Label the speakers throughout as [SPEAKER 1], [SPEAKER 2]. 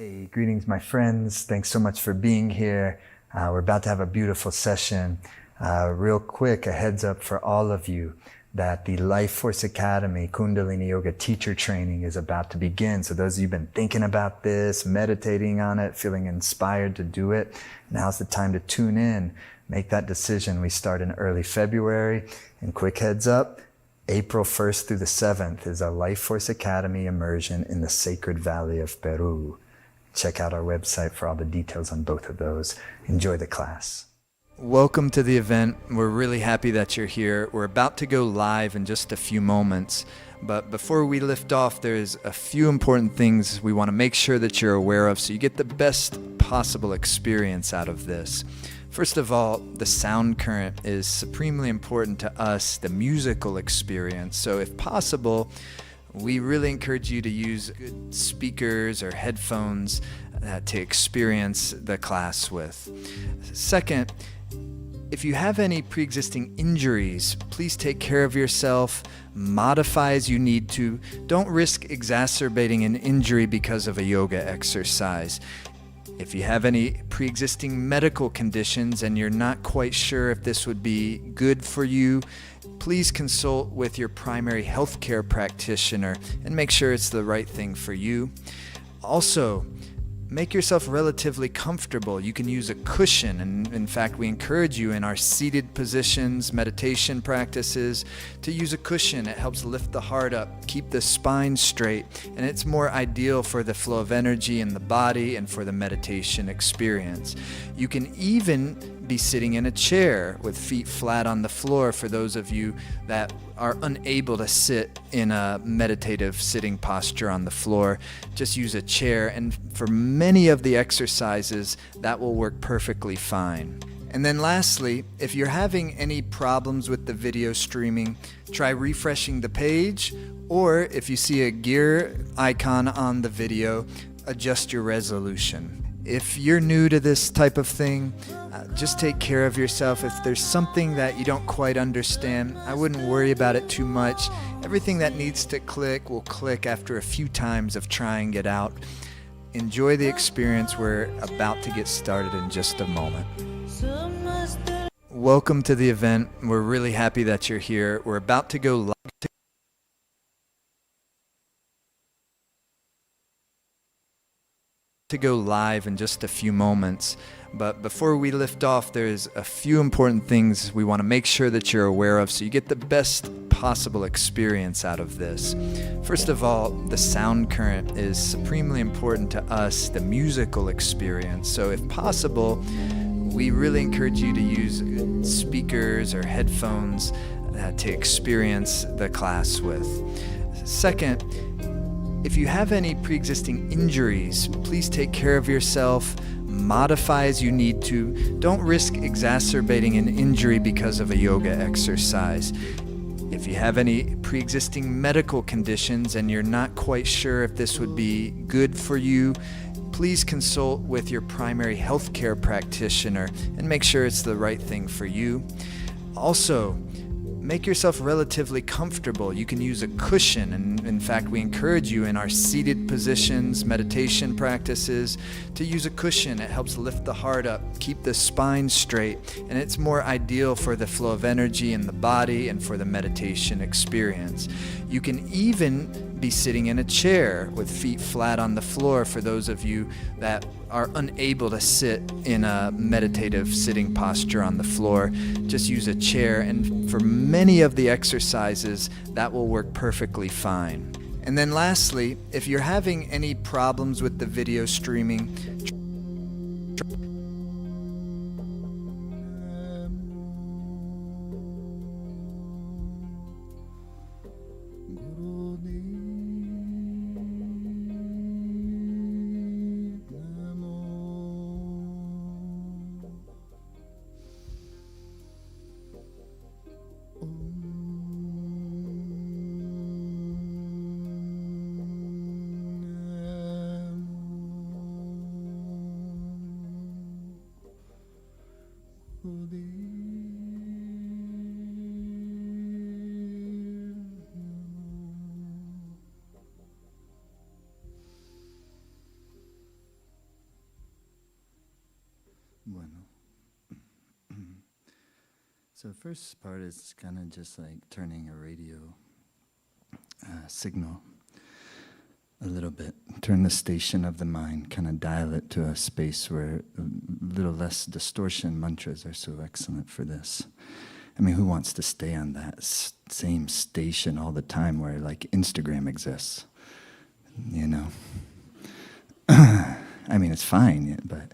[SPEAKER 1] Hey, greetings, my friends. Thanks so much for being here. We're about to have a beautiful session. Real quick, a heads up for all of you that the Life Force Academy Kundalini Yoga teacher training is about to begin. So those of you who've been thinking about this, meditating on it, feeling inspired to do it, now's the time to tune in, make that decision. We start in early February. And quick heads up, April 1st through the 7th is a Life Force Academy immersion in the Sacred Valley of Peru. Check out our website for all the details on both of those. Enjoy the class. Welcome to the event. We're really happy that you're here. We're about to go live in just a few moments. But before we lift off, there's a few important things we want to make sure that you're aware of so you get the best possible experience out of this. First of all, the sound current is supremely important to us, the musical experience. So if possible, we really encourage you to use good speakers or headphones to experience the class with. Second, if you have any pre-existing injuries, please take care of yourself, modify as you need to. Don't risk exacerbating an injury because of a yoga exercise. If you have any pre-existing medical conditions and you're not quite sure if this would be good for you, please consult with your primary healthcare practitioner and make sure it's the right thing for you. Also, make yourself relatively comfortable. You can use a cushion, and in fact, we encourage you in our seated positions, meditation practices, to use a cushion. It helps lift the heart up, keep the spine straight, and it's more ideal for the flow of energy in the body and for the meditation experience. You can even be sitting in a chair with feet flat on the floor for those of you that are unable to sit in a meditative sitting posture on the floor. Just use a chair, and for many of the exercises, that will work perfectly fine. And then lastly, if you're having any problems with the video streaming, try refreshing the page, or if you see a gear icon on the video, adjust your resolution. If you're new to this type of thing, just take care of yourself. If there's something that you don't quite understand, I wouldn't worry about it too much. Everything that needs to click will click after a few times of trying it out. Enjoy the experience. We're about to get started in just a moment. Welcome to the event. We're really happy that you're here. We're about to go live. In just a few moments. But before we lift off, there's a few important things we want to make sure that you're aware of so you get the best possible experience out of this. First of all, the sound current is supremely important to us, the musical experience. So if possible, we really encourage you to use good speakers or headphones to experience the class with. Second, if you have any pre-existing injuries, please take care of yourself, modify as you need to. Don't risk exacerbating an injury because of a yoga exercise. If you have any pre-existing medical conditions and you're not quite sure if this would be good for you, please consult with your primary healthcare practitioner and make sure it's the right thing for you. Also, make yourself relatively comfortable. You can use a cushion, and in fact, we encourage you in our seated positions, meditation practices, to use a cushion. It helps lift the heart up, keep the spine straight, and it's more ideal for the flow of energy in the body and for the meditation experience. You can even be sitting in a chair with feet flat on the floor for those of you that are unable to sit in a meditative sitting posture on the floor. Just use a chair, and for many of the exercises, that will work perfectly fine. And then lastly, if you're having any problems with the video streaming,
[SPEAKER 2] So the first part is kind of just like turning a radio signal a little bit. Turn the station of the mind, kind of dial it to a space where a little less distortion. Mantras are so excellent for this. I mean, who wants to stay on that same station all the time where like Instagram exists? You know? I mean, it's fine, but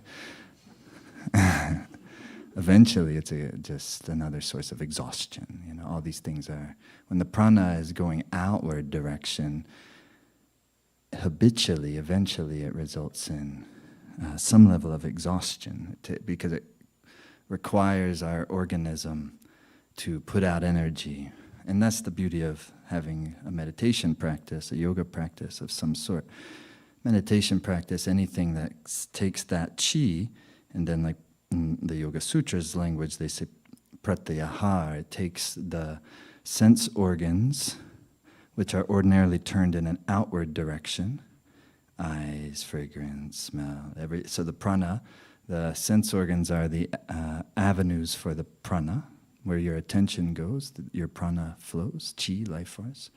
[SPEAKER 2] eventually it's just another source of exhaustion. You know, all these things are, when the prana is going outward direction, habitually, eventually it results in some level of exhaustion because it requires our organism to put out energy. And that's the beauty of having a meditation practice, a yoga practice of some sort. Meditation practice, anything that takes that chi, and then like in the Yoga Sutras language, they say pratyahara. It takes the sense organs, which are ordinarily turned in an outward direction, eyes, fragrance, smell, so the prana, the sense organs are the avenues for the prana, where your attention goes, your prana flows, chi, life force.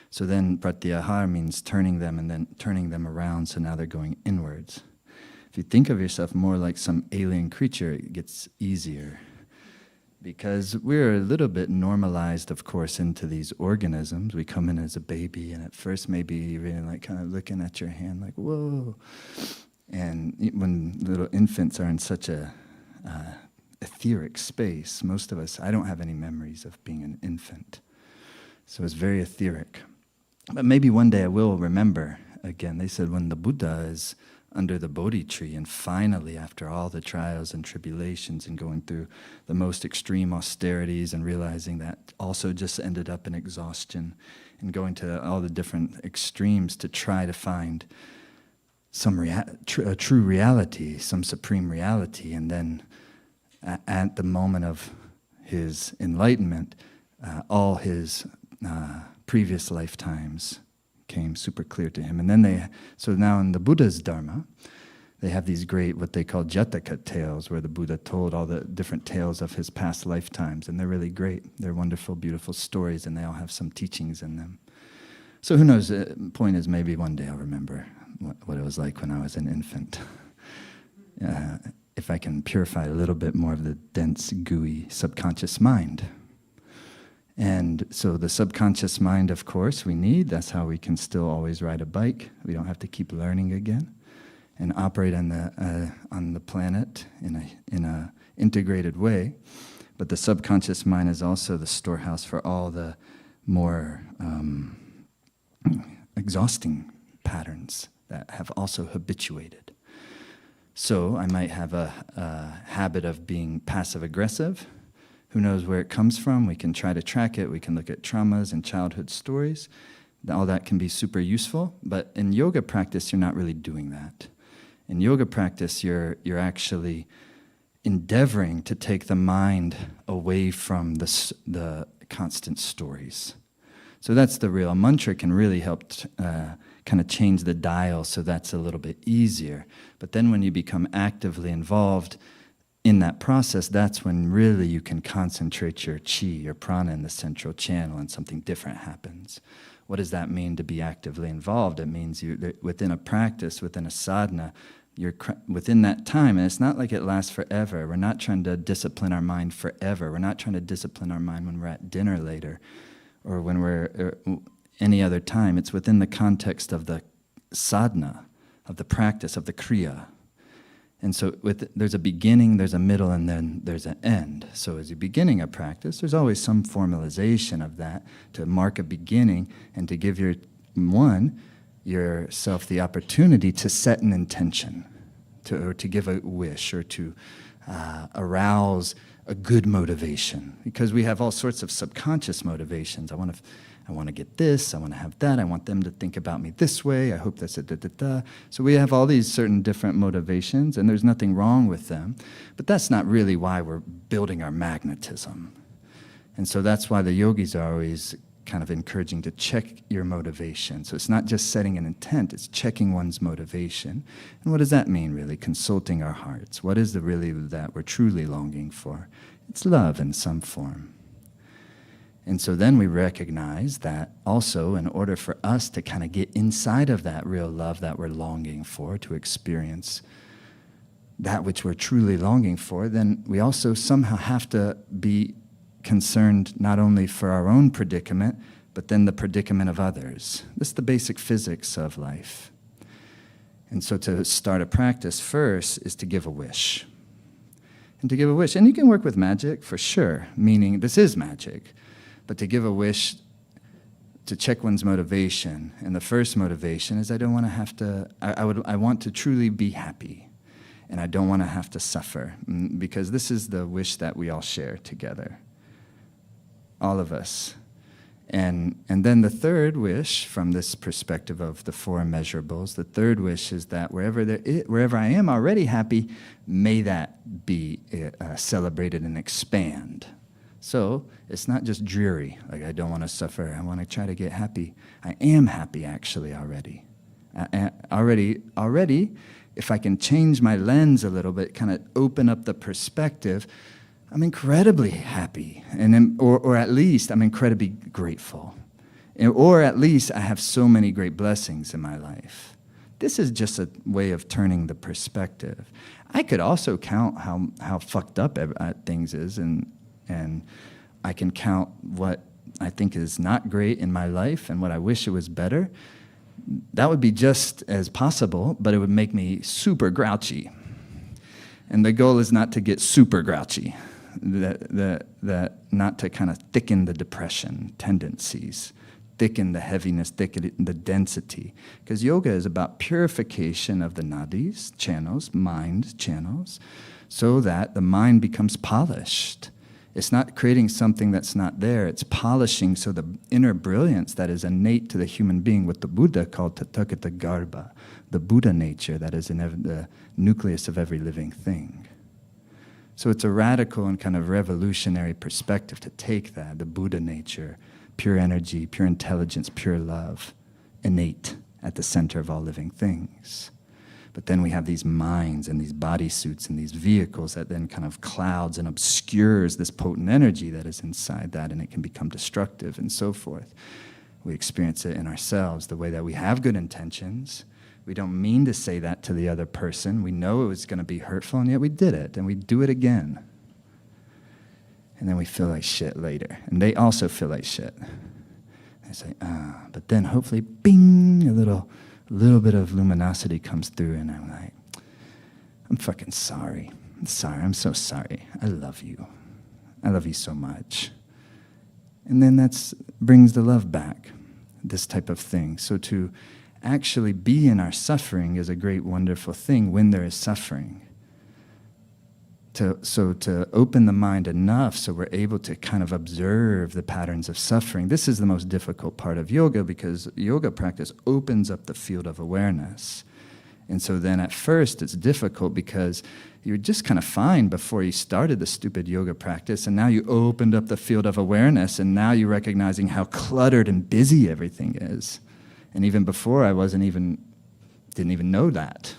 [SPEAKER 2] So then pratyahara means turning them and then turning them around, so now they're going inwards. If you think of yourself more like some alien creature, it gets easier. Because we're a little bit normalized, of course, into these organisms. We come in as a baby, and at first maybe even like kind of looking at your hand like, whoa. And when little infants are in such a etheric space, most of us, I don't have any memories of being an infant. So it's very etheric. But maybe one day I will remember again. They said when the Buddha is under the Bodhi tree, and finally, after all the trials and tribulations and going through the most extreme austerities and realizing that also just ended up in exhaustion and going to all the different extremes to try to find some a true reality, some supreme reality, and then at the moment of his enlightenment, all his previous lifetimes came super clear to him. And then so now in the Buddha's Dharma, they have these great, what they call Jataka tales, where the Buddha told all the different tales of his past lifetimes, and they're really great. They're wonderful, beautiful stories, and they all have some teachings in them. So who knows, the point is maybe one day I'll remember what it was like when I was an infant. If I can purify a little bit more of the dense, gooey subconscious mind. And so the subconscious mind, of course, we need. That's how we can still always ride a bike. We don't have to keep learning again, and operate on the planet in a integrated way. But the subconscious mind is also the storehouse for all the more exhausting patterns that have also habituated. So I might have a habit of being passive-aggressive. Who knows where it comes from? We can try to track it. We can look at traumas and childhood stories. All that can be super useful. But in yoga practice, you're not really doing that. In yoga practice, you're actually endeavoring to take the mind away from the constant stories. So that's the real mantra. Can really help kind of change the dial, so that's a little bit easier. But then when you become actively involved in that process, that's when really you can concentrate your chi, your prana in the central channel, and something different happens. What does that mean to be actively involved? It means within a practice, within a sadhana, you're within that time, and it's not like it lasts forever. We're not trying to discipline our mind forever. We're not trying to discipline our mind when we're at dinner later or when we're any other time. It's within the context of the sadhana, of the practice, of the kriya. And so there's a beginning, there's a middle, and then there's an end. So as you're beginning a practice, there's always some formalization of that to mark a beginning and to give yourself the opportunity to set an intention, or to give a wish, or to arouse a good motivation. Because we have all sorts of subconscious motivations. I want to get this, I want to have that, I want them to think about me this way, I hope that's a da-da-da. So we have all these certain different motivations, and there's nothing wrong with them. But that's not really why we're building our magnetism. And so that's why the yogis are always kind of encouraging to check your motivation. So it's not just setting an intent, it's checking one's motivation. And what does that mean, really? Consulting our hearts. What is it really that we're truly longing for? It's love in some form. And so then we recognize that also in order for us to kind of get inside of that real love that we're longing for, to experience that which we're truly longing for, then we also somehow have to be concerned not only for our own predicament, but then the predicament of others. This is the basic physics of life. And so to start a practice first is to give a wish. And to give a wish, and you can work with magic for sure, meaning this is magic. But to give a wish, to check one's motivation, and the first motivation is I don't want to have to, I want to truly be happy, and I don't want to have to suffer, because this is the wish that we all share together, all of us. And then the third wish, from this perspective of the four immeasurables, the third wish is that wherever I am already happy, may that be celebrated and expand. So it's not just dreary, like I don't want to suffer, I want to try to get happy. I am happy actually already. Already, if I can change my lens a little bit, kind of open up the perspective, I'm incredibly happy, or at least I'm incredibly grateful. Or at least I have so many great blessings in my life. This is just a way of turning the perspective. I could also count how fucked up things is, and I can count what I think is not great in my life and what I wish it was better. That would be just as possible, but it would make me super grouchy. And the goal is not to get super grouchy, not to kind of thicken the depression tendencies, thicken the heaviness, thicken the density. Because yoga is about purification of the nadis, channels, mind channels, so that the mind becomes polished. It's not creating something that's not there. It's polishing so the inner brilliance that is innate to the human being, what the Buddha called Tathagata Garbha, the Buddha nature that is in the nucleus of every living thing. So it's a radical and kind of revolutionary perspective to take that, the Buddha nature, pure energy, pure intelligence, pure love, innate at the center of all living things. But then we have these minds and these bodysuits and these vehicles that then kind of clouds and obscures this potent energy that is inside that, and it can become destructive and so forth. We experience it in ourselves, the way that we have good intentions. We don't mean to say that to the other person. We know it was going to be hurtful, and yet we did it, and we do it again. And then we feel like shit later. And they also feel like shit. I say, but then hopefully, bing, a little bit of luminosity comes through, and I'm like, I'm fucking sorry. I'm so sorry. I love you. I love you so much. And then that brings the love back, this type of thing. So to actually be in our suffering is a great, wonderful thing when there is suffering. To open the mind enough so we're able to kind of observe the patterns of suffering. This is the most difficult part of yoga, because yoga practice opens up the field of awareness. And so then at first it's difficult because you're just kind of fine before you started the stupid yoga practice, and now you opened up the field of awareness, and now you're recognizing how cluttered and busy everything is. And even before, I didn't even know that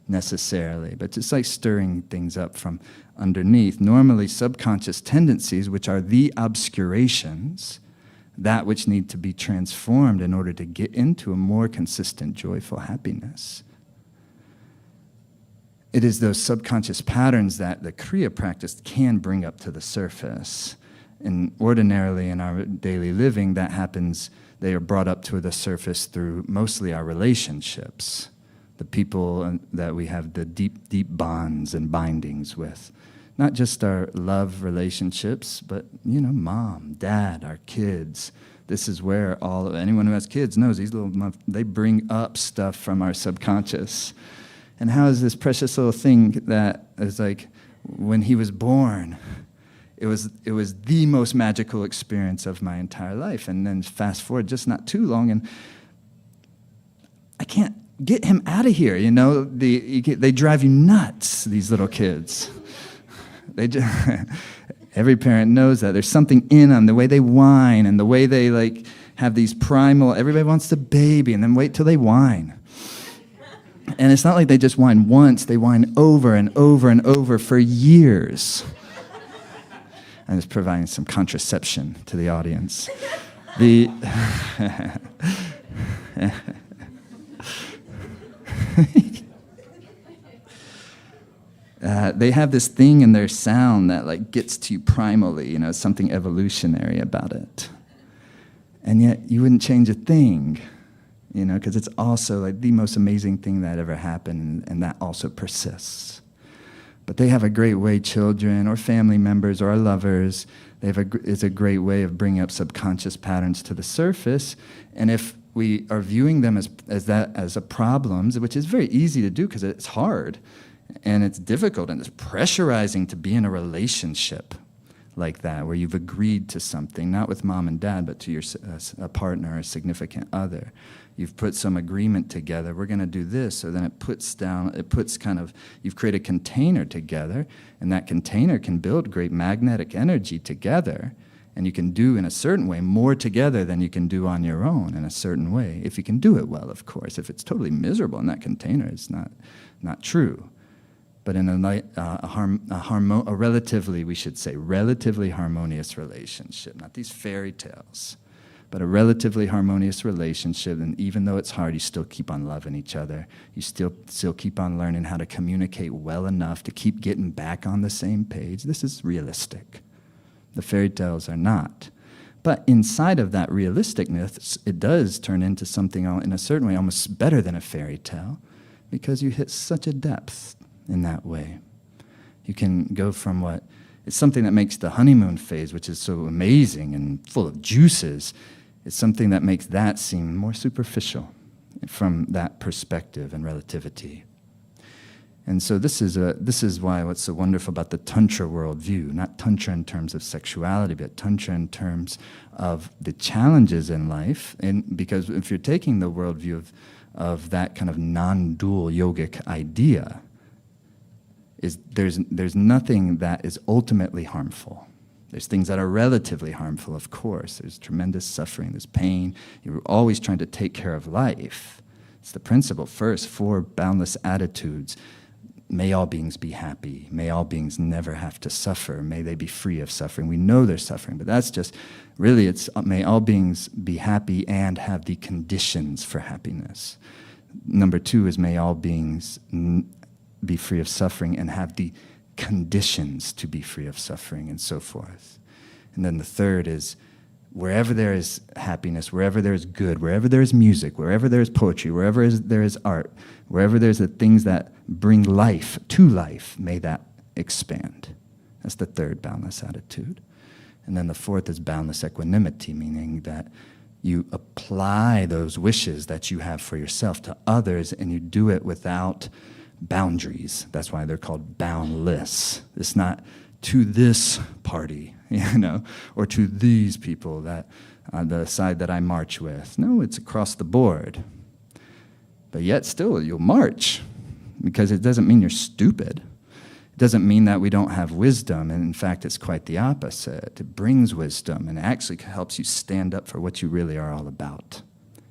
[SPEAKER 2] necessarily, but it's like stirring things up from underneath. Normally, subconscious tendencies, which are the obscurations, that which need to be transformed in order to get into a more consistent, joyful happiness. It is those subconscious patterns that the Kriya practice can bring up to the surface. And ordinarily in our daily living, that happens, they are brought up to the surface through mostly our relationships. The people that we have the deep, deep bonds and bindings with. Not just our love relationships, but, mom, dad, our kids. This is where anyone who has kids knows they bring up stuff from our subconscious. And how is this precious little thing that is like, when he was born, it was the most magical experience of my entire life. And then fast forward just not too long, and I can't get him out of here, They drive you nuts, these little kids. Every parent knows that. There's something in them, the way they whine and the way they have these primal, everybody wants the baby, and then wait till they whine. And it's not like they just whine once, they whine over and over and over for years. I'm just providing some contraception to the audience. The they have this thing in their sound that like gets to you primally, something evolutionary about it. And yet you wouldn't change a thing, because it's also like the most amazing thing that ever happened, and that also persists. But they have a great way, children or family members or our lovers, it's a great way of bringing up subconscious patterns to the surface. And if we are viewing them as a problem, which is very easy to do because it's hard and it's difficult and it's pressurizing to be in a relationship like that, where you've agreed to something, not with mom and dad, but to a partner or a significant other. You've put some agreement together, we're going to do this, so then you've created a container together, and that container can build great magnetic energy together, and you can do in a certain way more together than you can do on your own in a certain way, if you can do it well, of course. If it's totally miserable in that container, it's not true. But in a relatively, we should say, relatively harmonious relationship, not these fairy tales, but a relatively harmonious relationship, and even though it's hard, you still keep on loving each other. You still keep on learning how to communicate well enough to keep getting back on the same page. This is realistic. The fairy tales are not. But inside of that realisticness, it does turn into something in a certain way almost better than a fairy tale, because you hit such a depth in that way. You can go from it's something that makes the honeymoon phase, which is so amazing and full of juices, it's something that makes that seem more superficial from that perspective and relativity. And so this is why what's so wonderful about the Tantra worldview, not Tantra in terms of sexuality, but Tantra in terms of the challenges in life. And because if you're taking the worldview of that kind of non-dual yogic idea, there's nothing that is ultimately harmful. There's things that are relatively harmful, of course. There's tremendous suffering, there's pain. You're always trying to take care of life. It's the principle first, 4 boundless attitudes. May all beings be happy. May all beings never have to suffer. May they be free of suffering. We know there's suffering, but that's just, really it's may all beings be happy and have the conditions for happiness. Number 2 is may all beings be free of suffering and have the conditions to be free of suffering, and so forth. And then the third is wherever there is happiness, wherever there is good, wherever there is music, wherever there is poetry, wherever there is art, wherever there's the things that bring life to life, may that expand. That's the third boundless attitude. And then the fourth is boundless equanimity, meaning that you apply those wishes that you have for yourself to others, and you do it without boundaries. That's why they're called boundless. It's not to this party, or to these people that the side that I march with. No, it's across the board. But yet still you'll march, because it doesn't mean you're stupid. It doesn't mean that we don't have wisdom, and in fact it's quite the opposite. It brings wisdom and actually helps you stand up for what you really are all about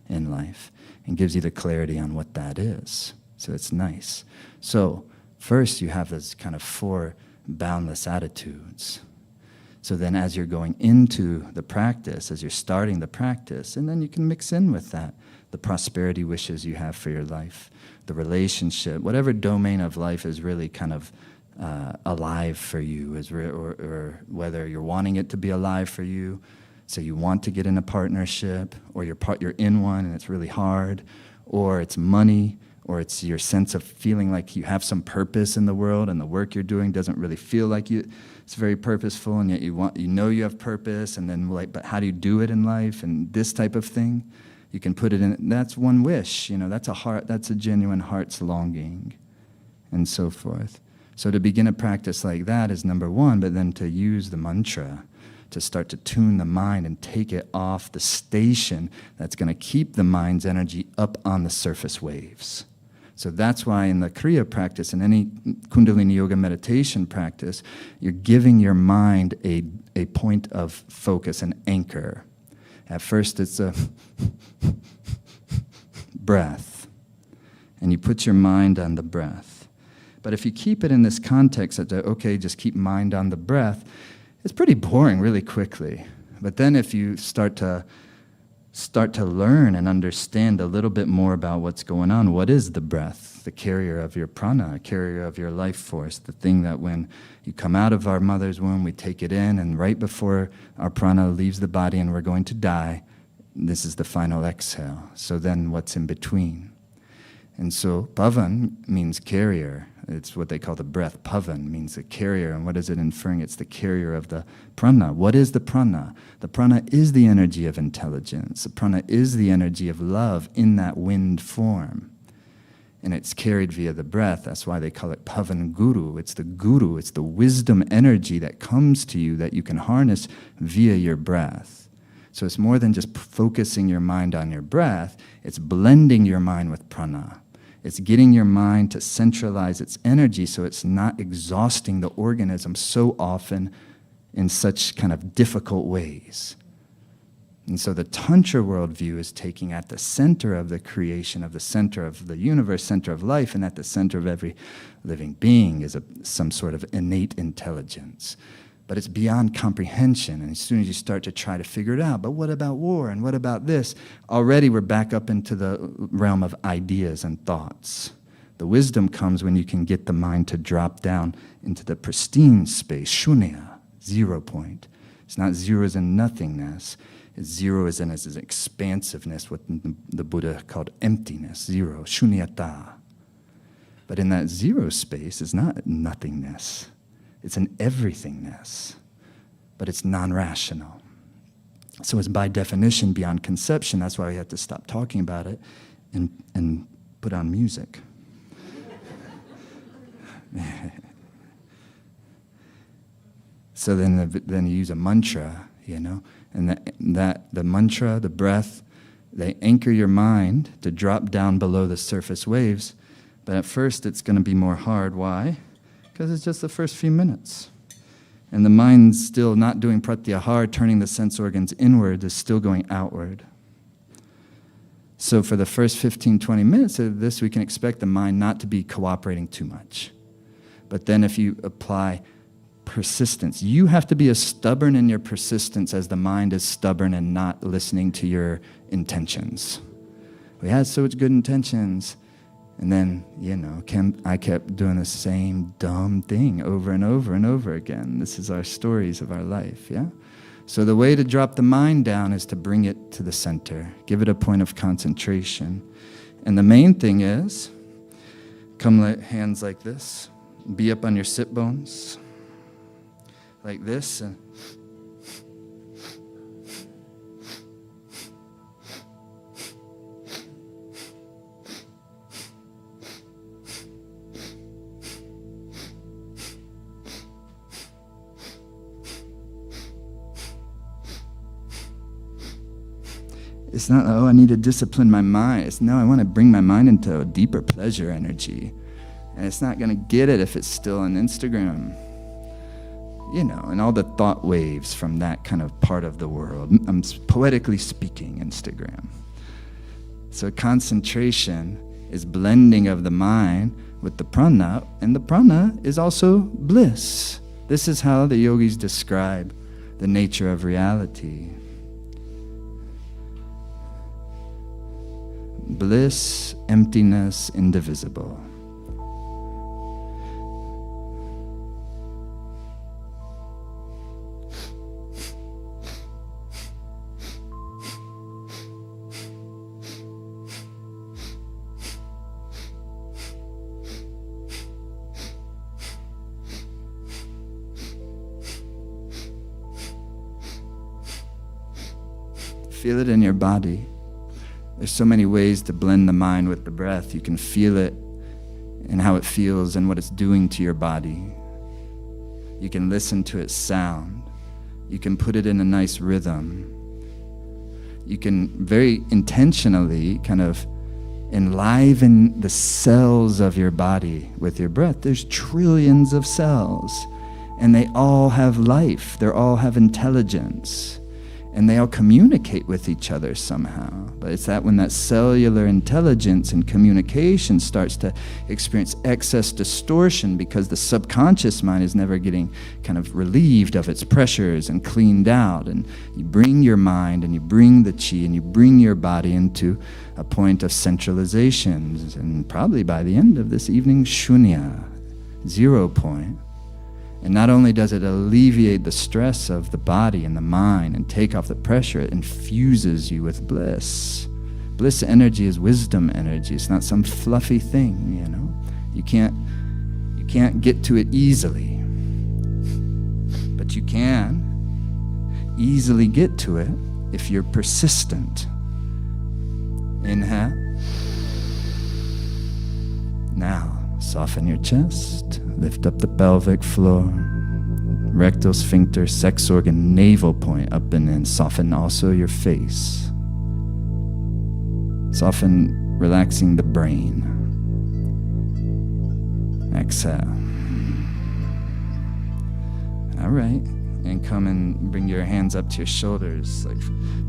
[SPEAKER 2] in life, and gives you the clarity on what that is. So it's nice. So first you have those kind of 4 boundless attitudes. So then as you're going into the practice, as you're starting the practice, and then you can mix in with that the prosperity wishes you have for your life, the relationship, whatever domain of life is really kind of alive for you, or whether you're wanting it to be alive for you, so you want to get in a partnership, or you're in one and it's really hard, or it's money, or it's your sense of feeling like you have some purpose in the world and the work you're doing doesn't really feel like it's very purposeful, and yet you have purpose, and then but how do you do it in life, and this type of thing. You can put it in, that's one wish, that's a genuine heart's longing, and so forth. So to begin a practice like that is number 1, but then to use the mantra to start to tune the mind and take it off the station that's going to keep the mind's energy up on the surface waves. So that's why in the Kriya practice, in any Kundalini Yoga meditation practice, you're giving your mind a point of focus, an anchor. At first it's a breath, and you put your mind on the breath. But if you keep it in this context that, okay, just keep mind on the breath, it's pretty boring really quickly. But then if you start to learn and understand a little bit more about what's going on, what is the breath? The carrier of your prana, carrier of your life force, the thing that when you come out of our mother's womb, we take it in, and right before our prana leaves the body and we're going to die, this is the final exhale. So then what's in between? And so pavan means carrier. It's what they call the breath. Pavan means the carrier. And what is it inferring? It's the carrier of the prana. What is the prana? The prana is the energy of intelligence. The prana is the energy of love in that wind form. And it's carried via the breath. That's why they call it pavan guru. It's the guru. It's the wisdom energy that comes to you that you can harness via your breath. So it's more than just focusing your mind on your breath. It's blending your mind with prana. It's getting your mind to centralize its energy so it's not exhausting the organism so often in such kind of difficult ways. And so the Tantra worldview is taking at the center of the creation, of the center of the universe, center of life, and at the center of every living being is some sort of innate intelligence. But it's beyond comprehension, and as soon as you start to try to figure it out, but what about war, and what about this? Already we're back up into the realm of ideas and thoughts. The wisdom comes when you can get the mind to drop down into the pristine space, shunya, 0 point. It's not zero as in nothingness. It's zero as in its expansiveness, what the Buddha called emptiness, zero, shunyata. But in that zero space, it's not nothingness. It's an everythingness, but it's non-rational. So it's by definition beyond conception. That's why we have to stop talking about it and put on music. So then you use a mantra, and that the mantra, the breath, they anchor your mind to drop down below the surface waves. But at first it's going to be more hard. Why? Because it's just the first few minutes. And the mind's still not doing pratyahara, turning the sense organs inward, is still going outward. So for the first 15, 20 minutes of this, we can expect the mind not to be cooperating too much. But then if you apply persistence, you have to be as stubborn in your persistence as the mind is stubborn and not listening to your intentions. We had so much good intentions. And then, I kept doing the same dumb thing over and over and over again. This is our stories of our life, yeah? So the way to drop the mind down is to bring it to the center. Give it a point of concentration. And the main thing is, come hands like this. Be up on your sit bones. Like this. And it's not, I need to discipline my mind. It's, no, I want to bring my mind into a deeper pleasure energy. And it's not going to get it if it's still on Instagram. And all the thought waves from that kind of part of the world. I'm poetically speaking, Instagram. So concentration is blending of the mind with the prana, and the prana is also bliss. This is how the yogis describe the nature of reality. Bliss, emptiness, indivisible. Feel it in your body. There's so many ways to blend the mind with the breath. You can feel it and how it feels and what it's doing to your body. You can listen to its sound. You can put it in a nice rhythm. You can very intentionally kind of enliven the cells of your body with your breath. There's trillions of cells, and they all have life. They all have intelligence. and they all communicate with each other somehow. But it's that when that cellular intelligence and communication starts to experience excess distortion because the subconscious mind is never getting kind of relieved of its pressures and cleaned out, and you bring your mind and you bring the chi and you bring your body into a point of centralization, and probably by the end of this evening, shunya, 0 point. And not only does it alleviate the stress of the body and the mind and take off the pressure, it infuses you with bliss. Bliss energy is wisdom energy. It's not some fluffy thing, you know. You can't get to it easily. But you can easily get to it if you're persistent. Inhale. Now, soften your chest. Lift up the pelvic floor. Rectal sphincter, sex organ, navel point up and in. Soften also your face. Soften, relaxing the brain. Exhale. All right. And come and bring your hands up to your shoulders. Like,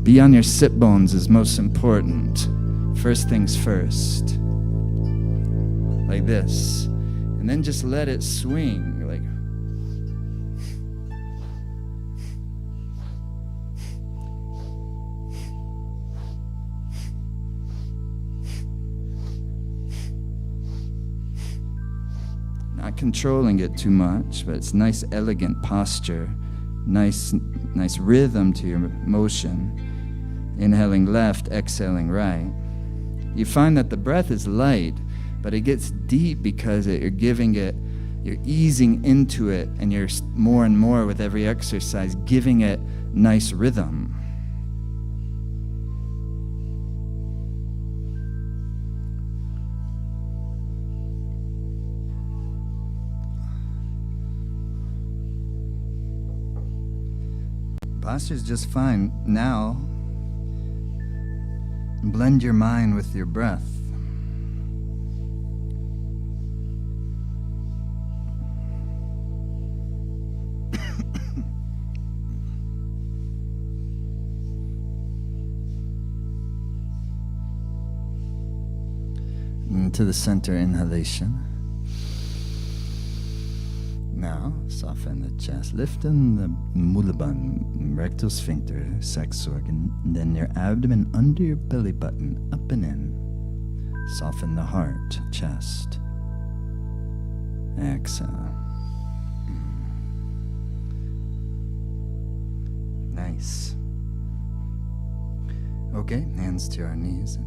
[SPEAKER 2] be on your sit bones is most important. First things first. Like this. And then just let it swing. Like, not controlling it too much, but it's nice, elegant posture. Nice rhythm to your motion. Inhaling left, exhaling right. You find that the breath is light, but it gets deep because you're easing into it, and you're more and more with every exercise giving it nice rhythm. Posture's just fine. Now, blend your mind with your breath. To the center inhalation. Now, soften the chest, lifting the mulaband, rectal sphincter, sex organ, then your abdomen under your belly button, up and in. Soften the heart, chest. Exhale. Nice. Okay, hands to our knees.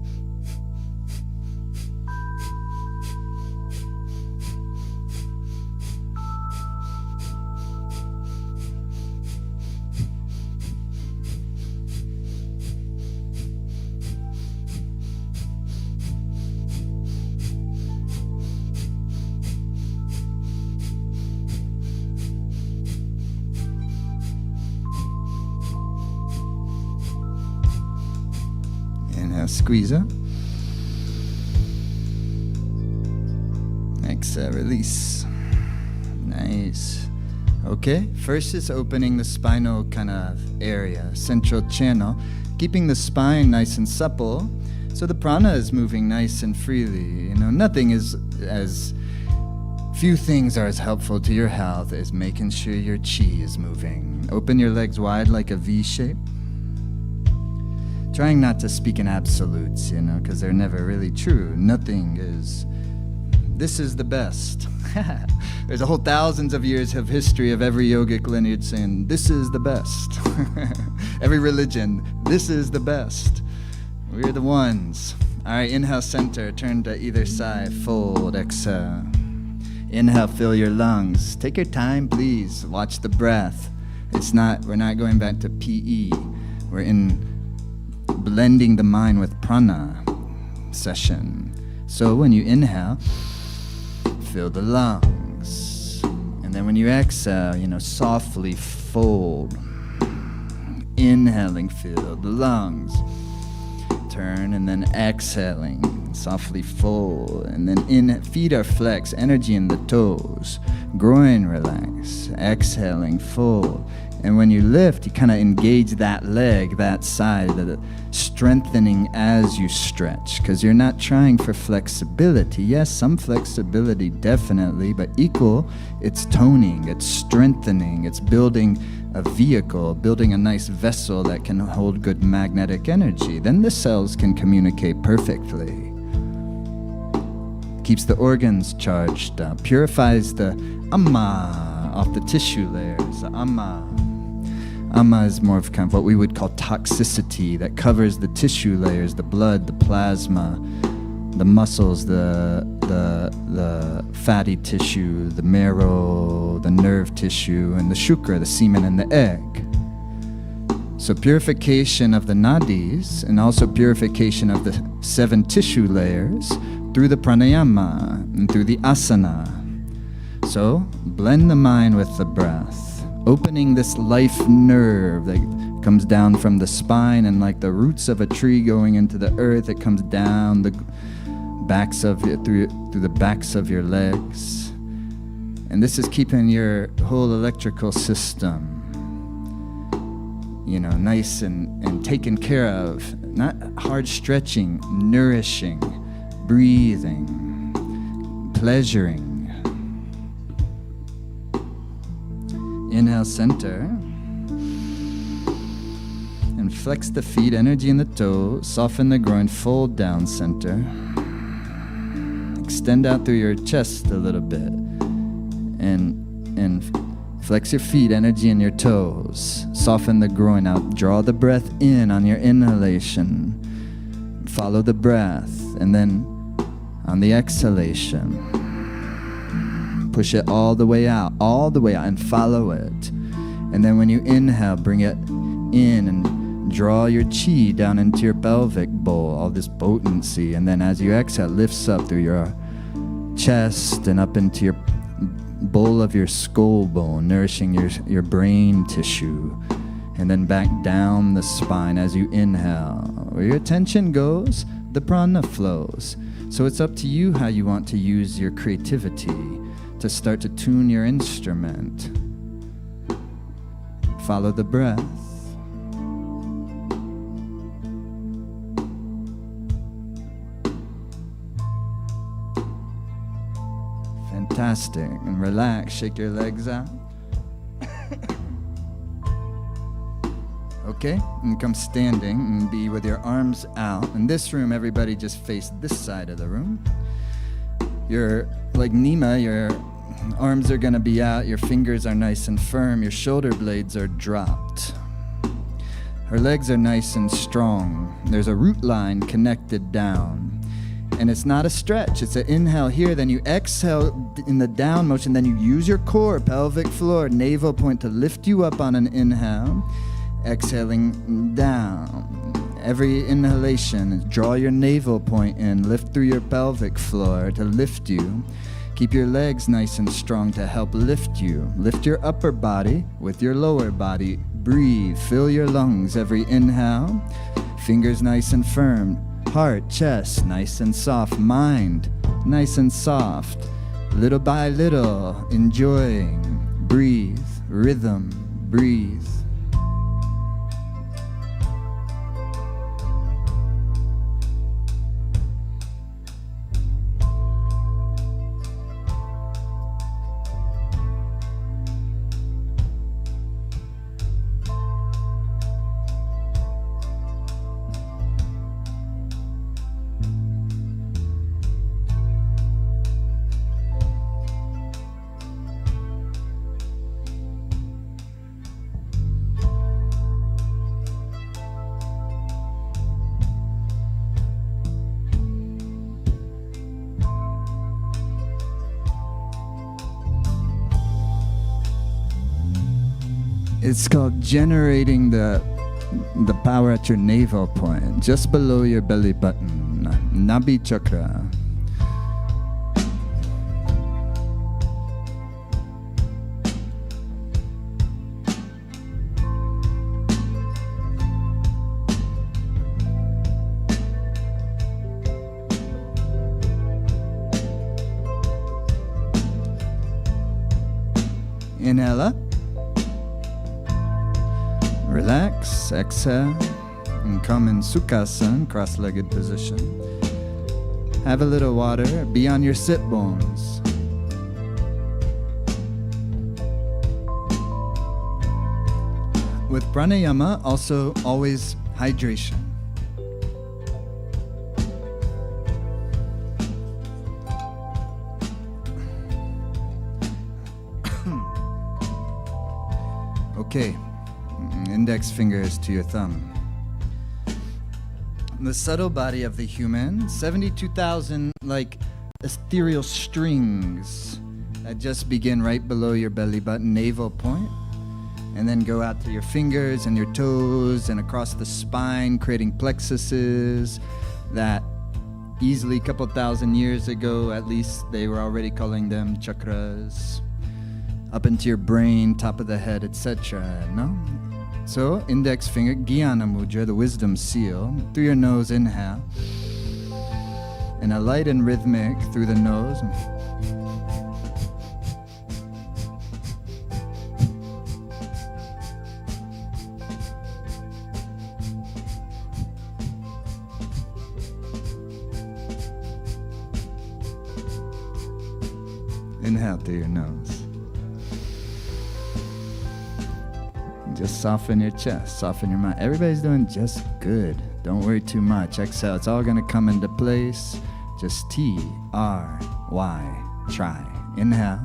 [SPEAKER 2] Squeeze up. Exhale, release. Nice. Okay, first is opening the spinal kind of area, central channel, keeping the spine nice and supple, so the prana is moving nice and freely. You know, nothing is few things are as helpful to your health as making sure your chi is moving. Open your legs wide like a V shape. Trying not to speak in absolutes, you know, because they're never really true. Nothing is, this is the best. There's a whole thousands of years of history of every yogic lineage saying, this is the best. Every religion, this is the best. We're the ones. All right, inhale, center, turn to either side, fold, exhale. Inhale, fill your lungs. Take your time, please. Watch the breath. We're not going back to PE. We're in blending the mind with prana session. So when you inhale, fill the lungs. And then when you exhale, softly fold. Inhaling, fill the lungs. Turn, and then exhaling, softly fold. And then feet are flexed, energy in the toes. Groin relax. Exhaling, fold. And when you lift, you kind of engage that leg, that side, strengthening as you stretch, because you're not trying for flexibility. Yes, some flexibility, definitely, but equal, it's toning, it's strengthening, it's building a vehicle, building a nice vessel that can hold good magnetic energy. Then the cells can communicate perfectly. Keeps the organs charged up, purifies the amma off the tissue layers. The amma is more of kind of what we would call toxicity that covers the tissue layers, the blood, the plasma, the muscles, the fatty tissue, the marrow, the nerve tissue, and the shukra, the semen and the egg. So purification of the nadis and also purification of the 7 tissue layers through the pranayama and through the asana. So blend the mind with the breath, opening this life nerve that comes down from the spine, and like the roots of a tree going into the earth, it comes down the backs of it, through the backs of your legs. And this is keeping your whole electrical system, nice and taken care of. Not hard stretching, nourishing, breathing, pleasuring. Inhale, center, and flex the feet, energy in the toes, soften the groin, fold down, center. Extend out through your chest a little bit, and flex your feet, energy in your toes, soften the groin out, draw the breath in on your inhalation, follow the breath, and then on the exhalation, push it all the way out, and follow it. And then when you inhale, bring it in and draw your chi down into your pelvic bowl, all this potency. And then as you exhale, lifts up through your chest and up into your bowl of your skull bone, nourishing your brain tissue. And then back down the spine as you inhale. Where your attention goes, the prana flows. So it's up to you how you want to use your creativity to start to tune your instrument. Follow the breath. Fantastic. And relax, shake your legs out. Okay, and come standing and be with your arms out. In this room, everybody just face this side of the room. You're like Nima, your arms are gonna be out, your fingers are nice and firm, your shoulder blades are dropped. Her legs are nice and strong. There's a root line connected down. And it's not a stretch, it's an inhale here, then you exhale in the down motion, then you use your core, pelvic floor, navel point to lift you up on an inhale. Exhaling down. Every inhalation, draw your navel point in, lift through your pelvic floor to lift you. Keep your legs nice and strong to help lift you. Lift your upper body with your lower body. Breathe, fill your lungs every inhale. Fingers nice and firm. Heart, chest, nice and soft. Mind, nice and soft. Little by little, enjoying. Breathe, rhythm, breathe. It's called generating the power at your navel point, just below your belly button, Nabi chakra. Inhale up. Relax, exhale, and come in Sukhasana, cross-legged position. Have a little water, be on your sit bones. With pranayama, also always hydration. Okay, index fingers to your thumb. The subtle body of the human, 72,000 like ethereal strings that just begin right below your belly button, navel point, and then go out to your fingers and your toes and across the spine, creating plexuses that easily a couple thousand years ago, at least, they were already calling them chakras, up into your brain, top of the head, etc. No? So, index finger, Jnana Mudra, the wisdom seal, through your nose, inhale, and a light and rhythmic through the nose. Inhale through your nose. Just soften your chest, soften your mind. Everybody's doing just good. Don't worry too much. Exhale. It's all going to come into place. Just T-R-Y. Try. Inhale.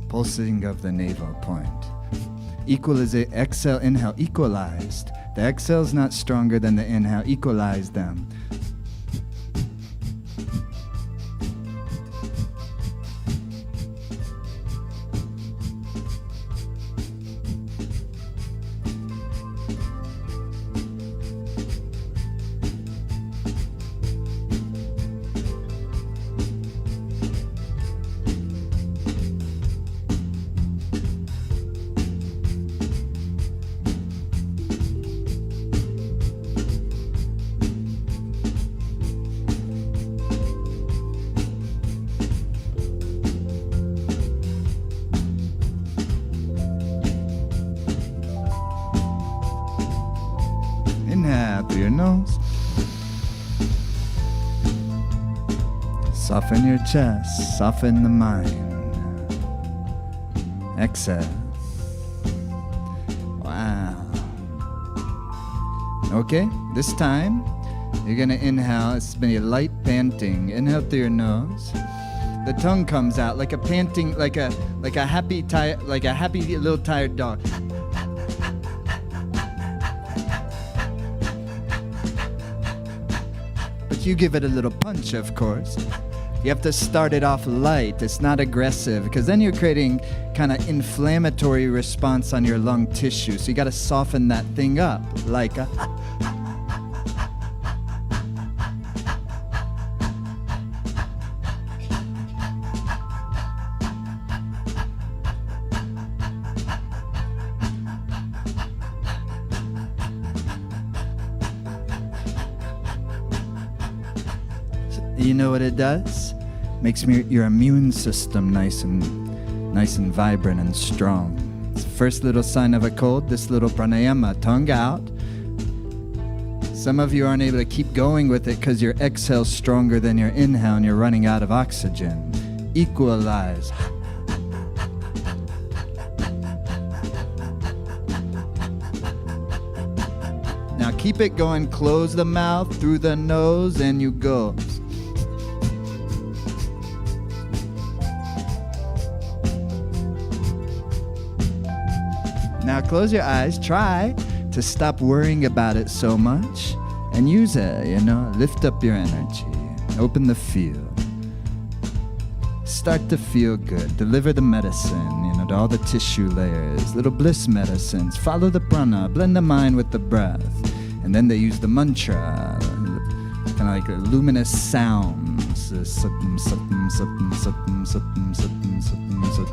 [SPEAKER 2] Pulsing of the navel point. Exhale, inhale, equalized. The exhale is not stronger than the inhale. Equalize them. Inhale through your nose. Soften your chest, soften the mind. Exhale. Wow. Okay, this time you're gonna inhale. It's been a light panting. Inhale through your nose. The tongue comes out like a panting, like a happy little tired dog. But you give it a little punch, of course. You have to start it off light. It's not aggressive, because then you're creating kind of inflammatory response on your lung tissue. So you got to soften that thing up, like a. You know what it does? Makes your immune system nice and vibrant and strong. It's the first little sign of a cold, this little pranayama, tongue out. Some of you aren't able to keep going with it because your exhale's stronger than your inhale and you're running out of oxygen. Equalize. Now keep it going, close the mouth through the nose and you go. Now close your eyes, try to stop worrying about it so much and use it, lift up your energy, open the field. Start to feel good, deliver the medicine, to all the tissue layers, little bliss medicines, follow the prana, blend the mind with the breath. And then they use the mantra, kind of like luminous sounds,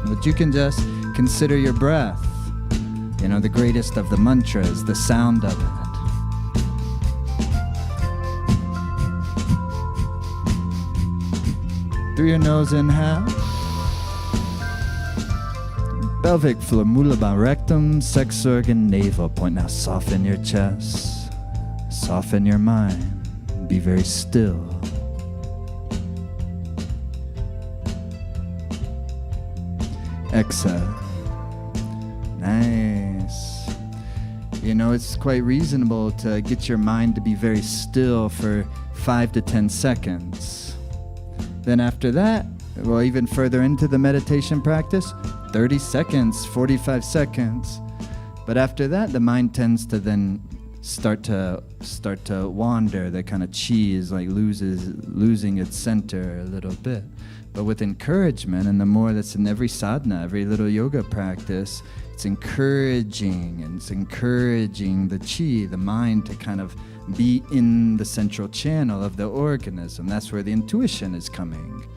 [SPEAKER 2] but you can just consider your breath. The greatest of the mantras, the sound of it. Through your nose, inhale. Pelvic floor, Mulaba rectum, sex organ, navel point. Now soften your chest, soften your mind, be very still. Exhale. Nice. You know, it's quite reasonable to get your mind to be very still for 5 to 10 seconds. Then after that, well, even further into the meditation practice, 30 seconds, 45 seconds. But after that, the mind tends to then start to wander. The kind of chi is like losing its center a little bit. But with encouragement, and the more that's in every sadhana, every little yoga practice, it's encouraging the chi, the mind, to kind of be in the central channel of the organism. That's where the intuition is coming,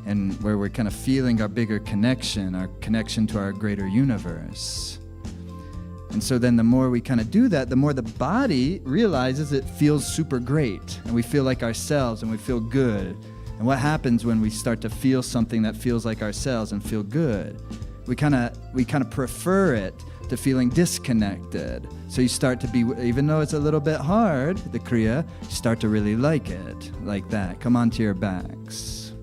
[SPEAKER 2] and where we're kind of feeling our bigger connection, our connection to our greater universe. And so then the more we kind of do that, the more the body realizes it feels super great, and we feel like ourselves, and we feel good. And what happens when we start to feel something that feels like ourselves and feel good? We kind of prefer it to feeling disconnected. So you start to be, even though it's a little bit hard, the kriya, you start to really like it, like that. Come onto your backs.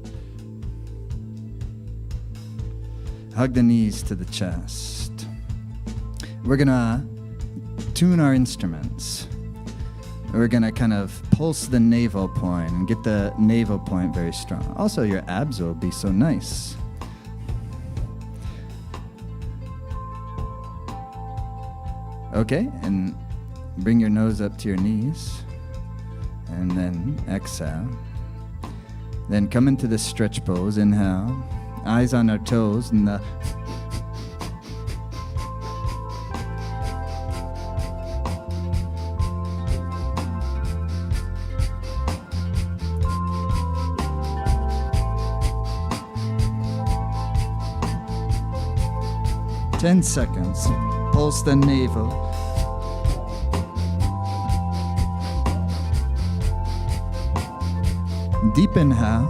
[SPEAKER 2] Hug the knees to the chest. We're gonna tune our instruments. We're gonna kind of pulse the navel point and get the navel point very strong. Also, your abs will be so nice. Okay, and bring your nose up to your knees, and then exhale. Then come into the stretch pose. Inhale, eyes on our toes, and the 10 seconds. Pulse the navel. Deep inhale.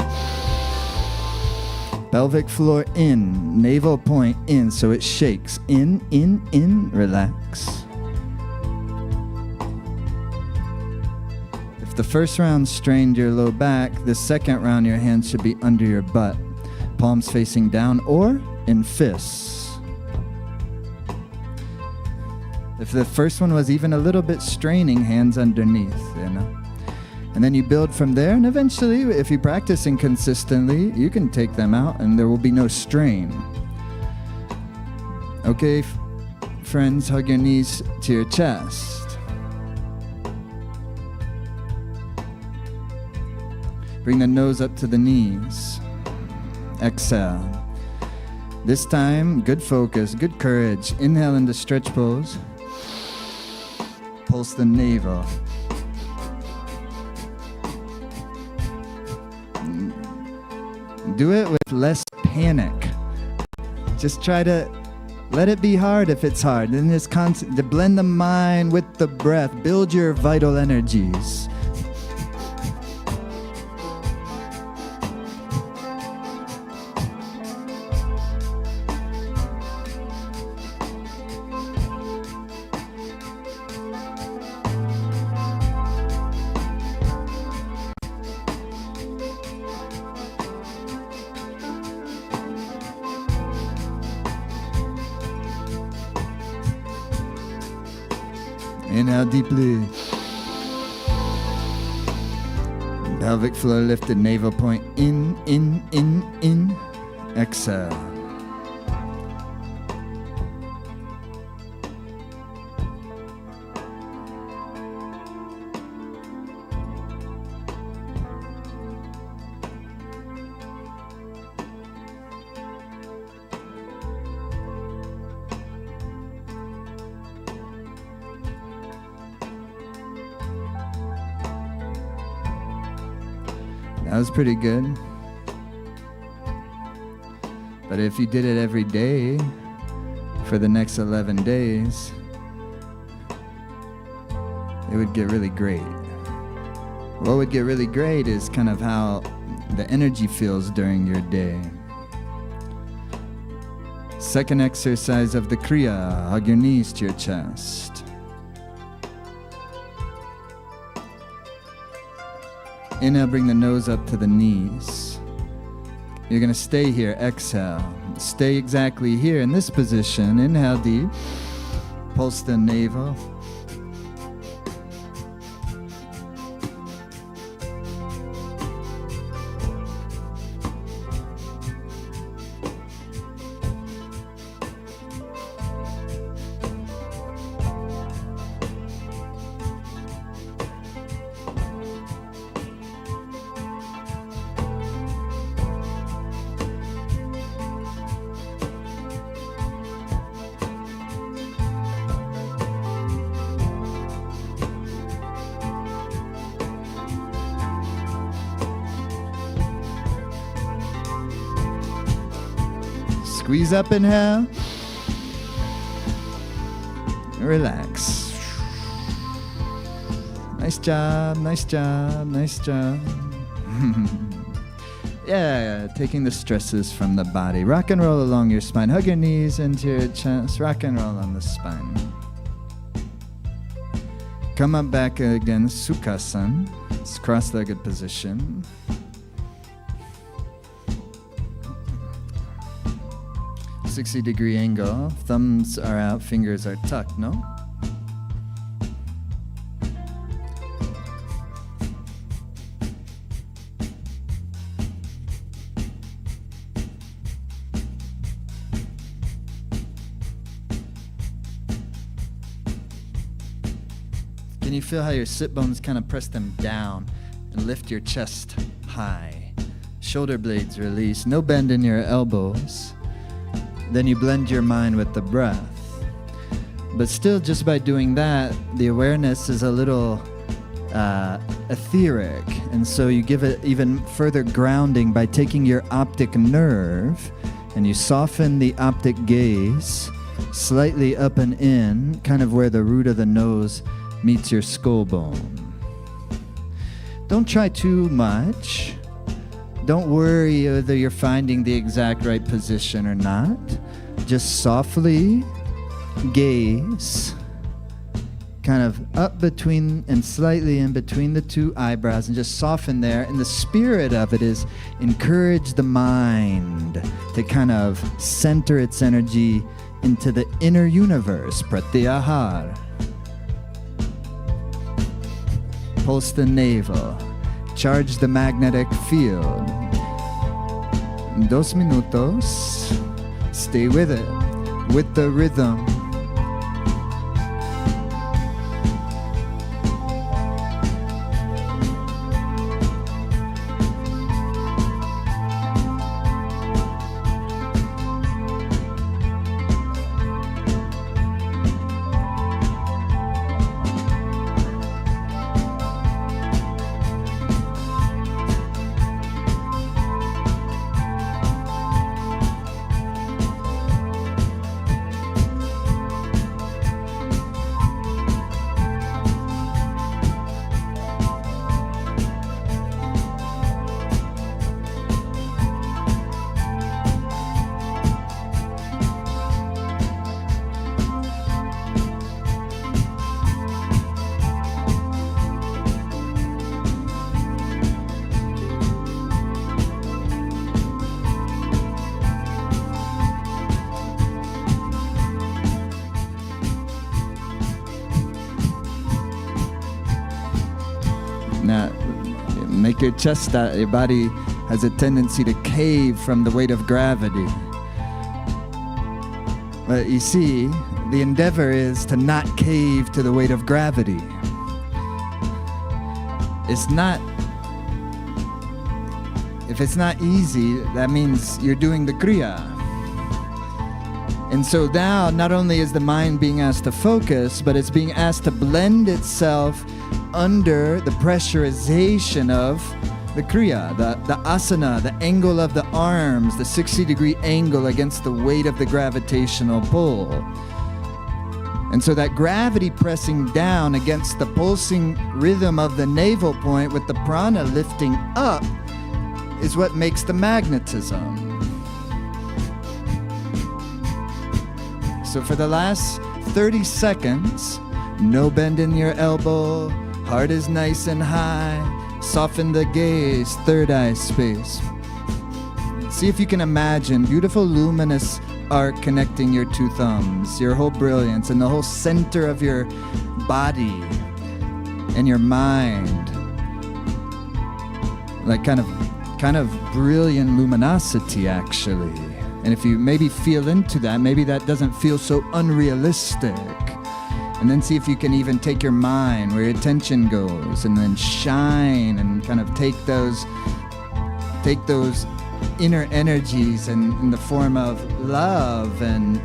[SPEAKER 2] Pelvic floor in, navel point in, so it shakes. In, relax. If the first round strained your low back, the second round your hands should be under your butt, palms facing down or in fists. If the first one was even a little bit straining, hands underneath, you know. And then you build from there, and eventually, if you're practicing consistently, you can take them out and there will be no strain. Okay, friends, hug your knees to your chest. Bring the nose up to the knees. Exhale. This time, good focus, good courage. Inhale into stretch pose. Pulse the navel. Do it with less panic. Just try to let it be hard if it's hard. Then just to blend the mind with the breath. Build your vital energies. Inhale deeply. Pelvic floor lifted, navel point in. Exhale. That was pretty good. But if you did it every day for the next 11 days, it would get really great. What would get really great is kind of how the energy fields during your day. Second exercise of the Kriya, hug your knees to your chest. Inhale, bring the nose up to the knees. You're going to stay here, exhale. Stay exactly here in this position. Inhale deep, pulse the navel. Squeeze up, inhale. Relax. Nice job, nice job, nice job. Yeah, taking the stresses from the body. Rock and roll along your spine. Hug your knees into your chest. Rock and roll on the spine. Come up back again, Sukhasana. It's cross-legged position. 60-degree angle. Thumbs are out, fingers are tucked, no? Can you feel how your sit bones kind of press them down and lift your chest high? Shoulder blades release, no bend in your elbows. Then you blend your mind with the breath. But still, just by doing that, the awareness is a little etheric. And so you give it even further grounding by taking your optic nerve and you soften the optic gaze slightly up and in, kind of where the root of the nose meets your skull bone. Don't try too much. Don't worry whether you're finding the exact right position or not. Just softly gaze, kind of up between and slightly in between the two eyebrows, and just soften there. And the spirit of it is encourage the mind to kind of center its energy into the inner universe, pratyahar. Pulse the navel. Charge the magnetic field. 2 minutos. Stay with it, with the rhythm. Now, make your chest out. Your body has a tendency to cave from the weight of gravity. But you see, the endeavor is to not cave to the weight of gravity. It's not, if it's not easy, that means you're doing the Kriya. And so now, not only is the mind being asked to focus, but it's being asked to blend itself under the pressurization of the Kriya, the asana, the angle of the arms, the 60-degree angle against the weight of the gravitational pull. And so that gravity pressing down against the pulsing rhythm of the navel point with the prana lifting up is what makes the magnetism. So for the last 30 seconds, no bend in your elbow, heart is nice and high, soften the gaze, third eye space. See if you can imagine beautiful luminous arc connecting your two thumbs, your whole brilliance, and the whole center of your body and your mind. Like kind of brilliant luminosity, actually. And if you maybe feel into that, maybe that doesn't feel so unrealistic. And then see if you can even take your mind where your attention goes, and then shine and kind of take those inner energies in the form of love and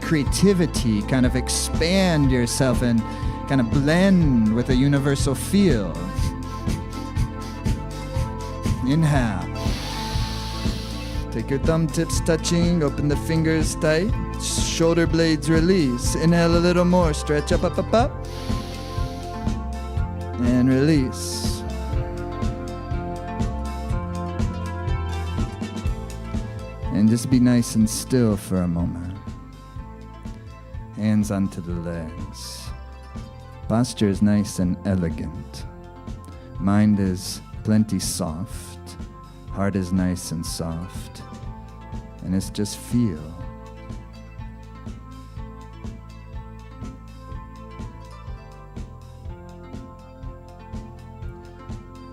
[SPEAKER 2] creativity, kind of expand yourself and kind of blend with a universal field. Inhale. Take your thumb tips touching, open the fingers tight, shoulder blades release. Inhale a little more, stretch up, up, up, up. And release. And just be nice and still for a moment. Hands onto the legs. Posture is nice and elegant. Mind is plenty soft. Heart is nice and soft. And it's just feel.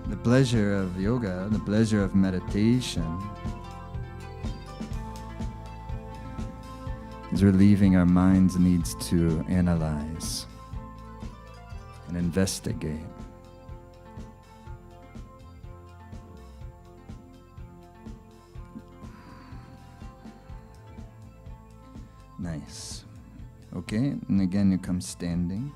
[SPEAKER 2] The pleasure of yoga, the pleasure of meditation is relieving our mind's needs to analyze and investigate. Nice. Okay, and again you come standing.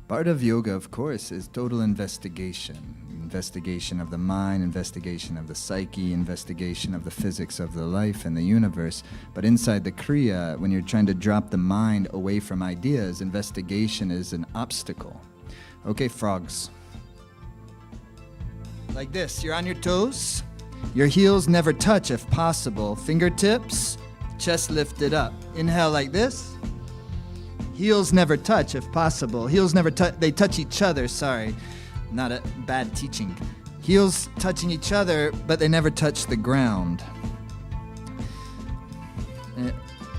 [SPEAKER 2] Part of yoga, of course, is total investigation. Investigation of the mind, investigation of the psyche, investigation of the physics of the life and the universe. But inside the Kriya, when you're trying to drop the mind away from ideas, investigation is an obstacle. Okay, frogs. Like this, you're on your toes. Your heels never touch if possible. Fingertips, chest lifted up. Inhale like this. Heels never touch if possible. Heels never touch, they touch each other, sorry. Not a bad teaching. Heels touching each other, but they never touch the ground.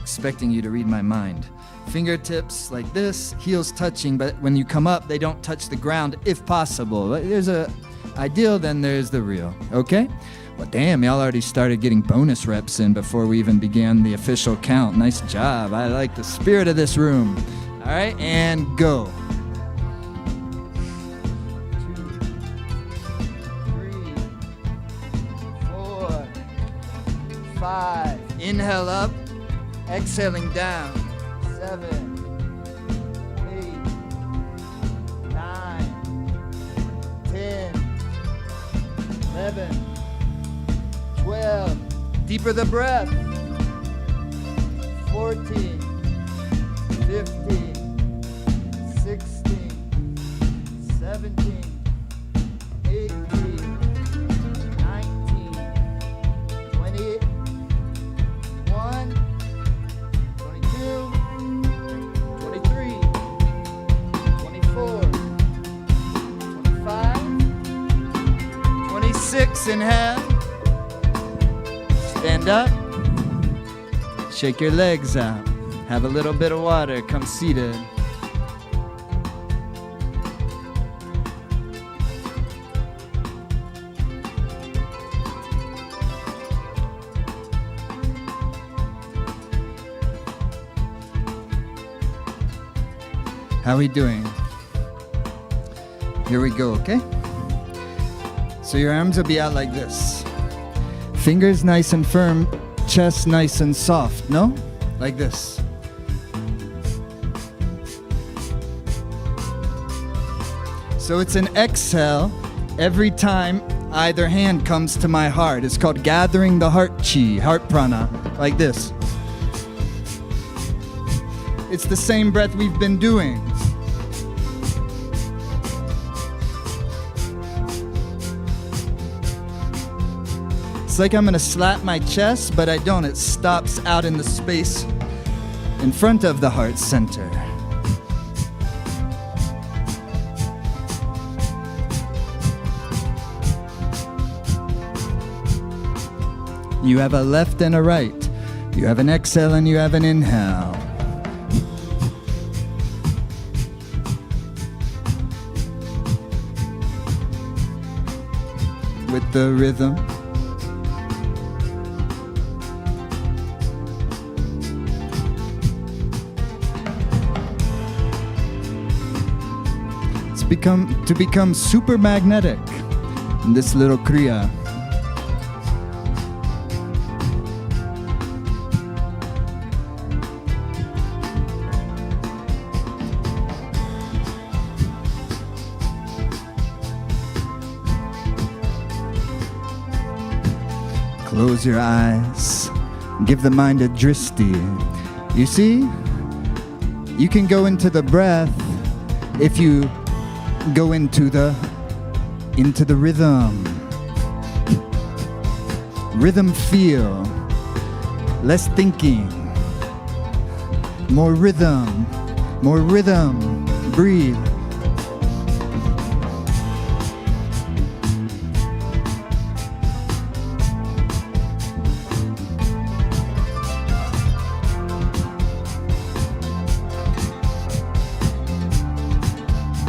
[SPEAKER 2] Expecting you to read my mind. Fingertips like this, heels touching, but when you come up, they don't touch the ground if possible. There's a ideal, then there's the real, okay? Well, damn, y'all already started getting bonus reps in before we even began the official count. Nice job. I like the spirit of this room. All right, and go. 2, 3, 4, 5. Inhale up, exhaling down. 7, 8, 9, 10, 11, 12. Deeper the breath. 14, 15, 16, 17, 18, 19, 20, 21, 22, 23, 24, 25, 26. Inhale. Stand up. Shake your legs out. Have a little bit of water. Come seated. How are we doing? Here we go, okay? So your arms will be out like this. Fingers nice and firm, chest nice and soft, no? Like this. So it's an exhale every time either hand comes to my heart. It's called gathering the heart chi, heart prana, like this. It's the same breath we've been doing. It's like I'm gonna slap my chest, but I don't. It stops out in the space in front of the heart center. You have a left and a right. You have an exhale and you have an inhale. With the rhythm. To become super magnetic in this little kriya. Close your eyes. Give the mind a dristi. You see, you can go into the breath if you go into the rhythm. Rhythm feel. Less thinking. More rhythm. More rhythm. Breathe.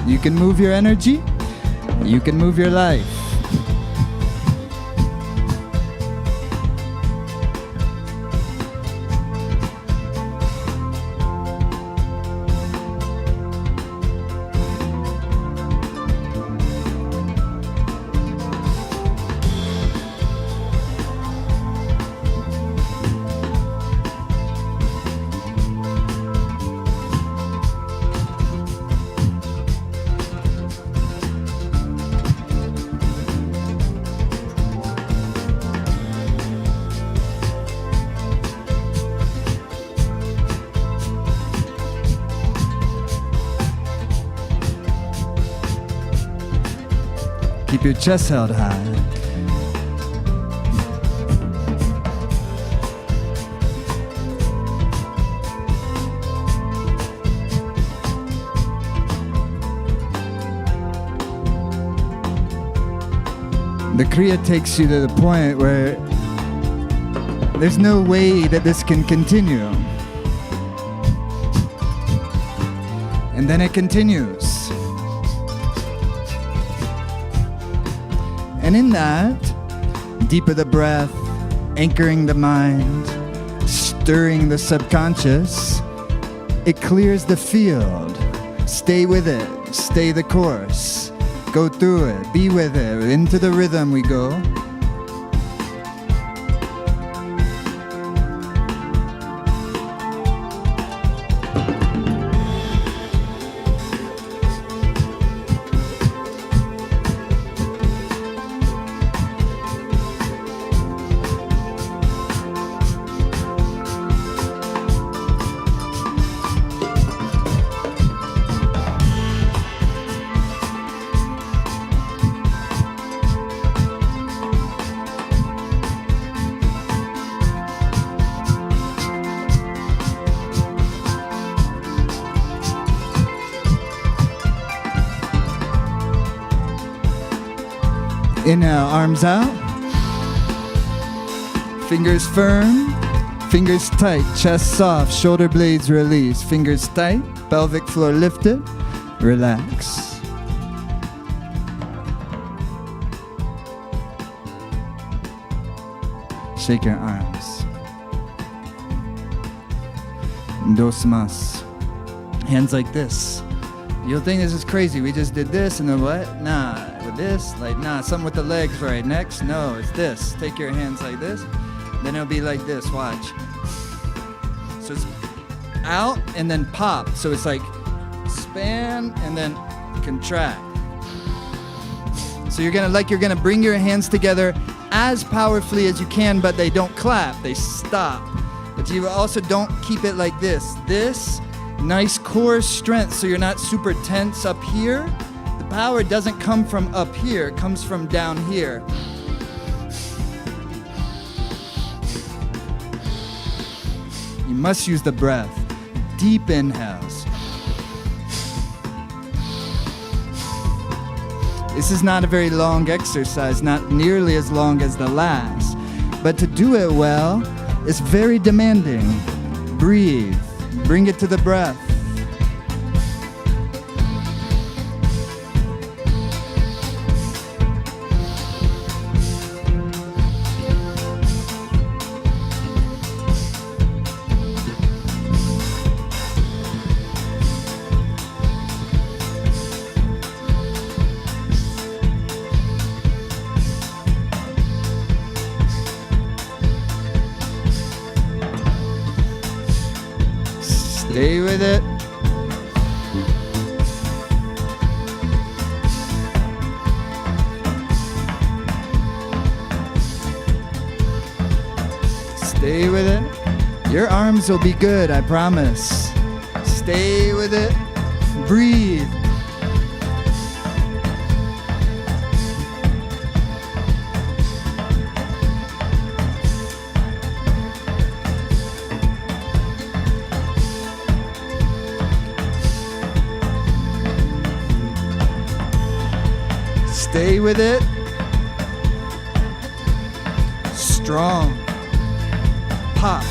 [SPEAKER 2] You can move your energy, you can move your life. Keep your chest held high. The Kriya takes you to the point where there's no way that this can continue. And then it continues. And in that, deeper the breath, anchoring the mind, stirring the subconscious, it clears the field. Stay with it, stay the course, go through it, be with it, into the rhythm we go. Inhale, arms out. Fingers firm, fingers tight, chest soft, shoulder blades release. Fingers tight, pelvic floor lifted, relax. Shake your arms. Dos más. Hands like this. You'll think this is crazy. We just did this and then what? Nah. With this, like nah, something with the legs right next. No, it's this. Take your hands like this. Then it'll be like this. Watch. So it's out and then pop. So it's like span and then contract. So you're gonna bring your hands together as powerfully as you can, but they don't clap. They stop. But you also don't keep it like this. This Nice core strength so you're not super tense up here. The power doesn't come from up here, it comes from down here. You must use the breath. Deep inhales. This is not a very long exercise, not nearly as long as the last. But to do it well, it's very demanding. Breathe. Bring it to the breath. Stay with it. Stay with it. Your arms will be good, I promise. Stay with it. Breathe. Stay with it. Strong. Pop.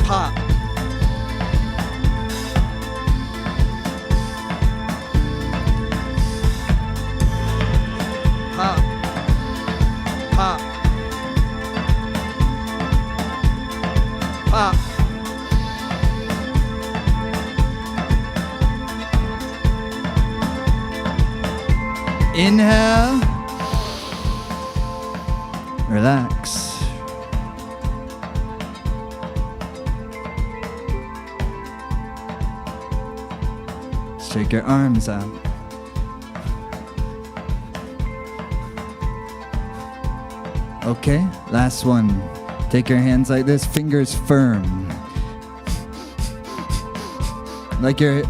[SPEAKER 2] Pop. Pop. Pop. Pop. Inhale. Relax. Shake your arms out. Okay, last one. Take your hands like this, fingers firm. Like you're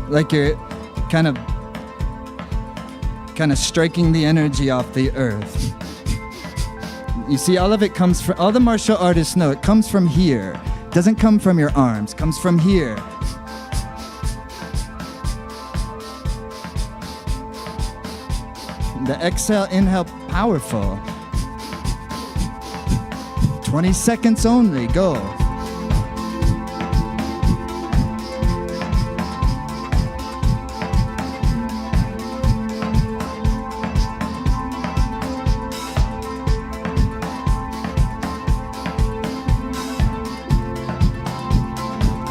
[SPEAKER 2] kind of striking the energy off the earth. You see, all of it comes from, all the martial artists know, it comes from here. It doesn't come from your arms, it comes from here. The exhale, inhale, powerful. 20 seconds only, go.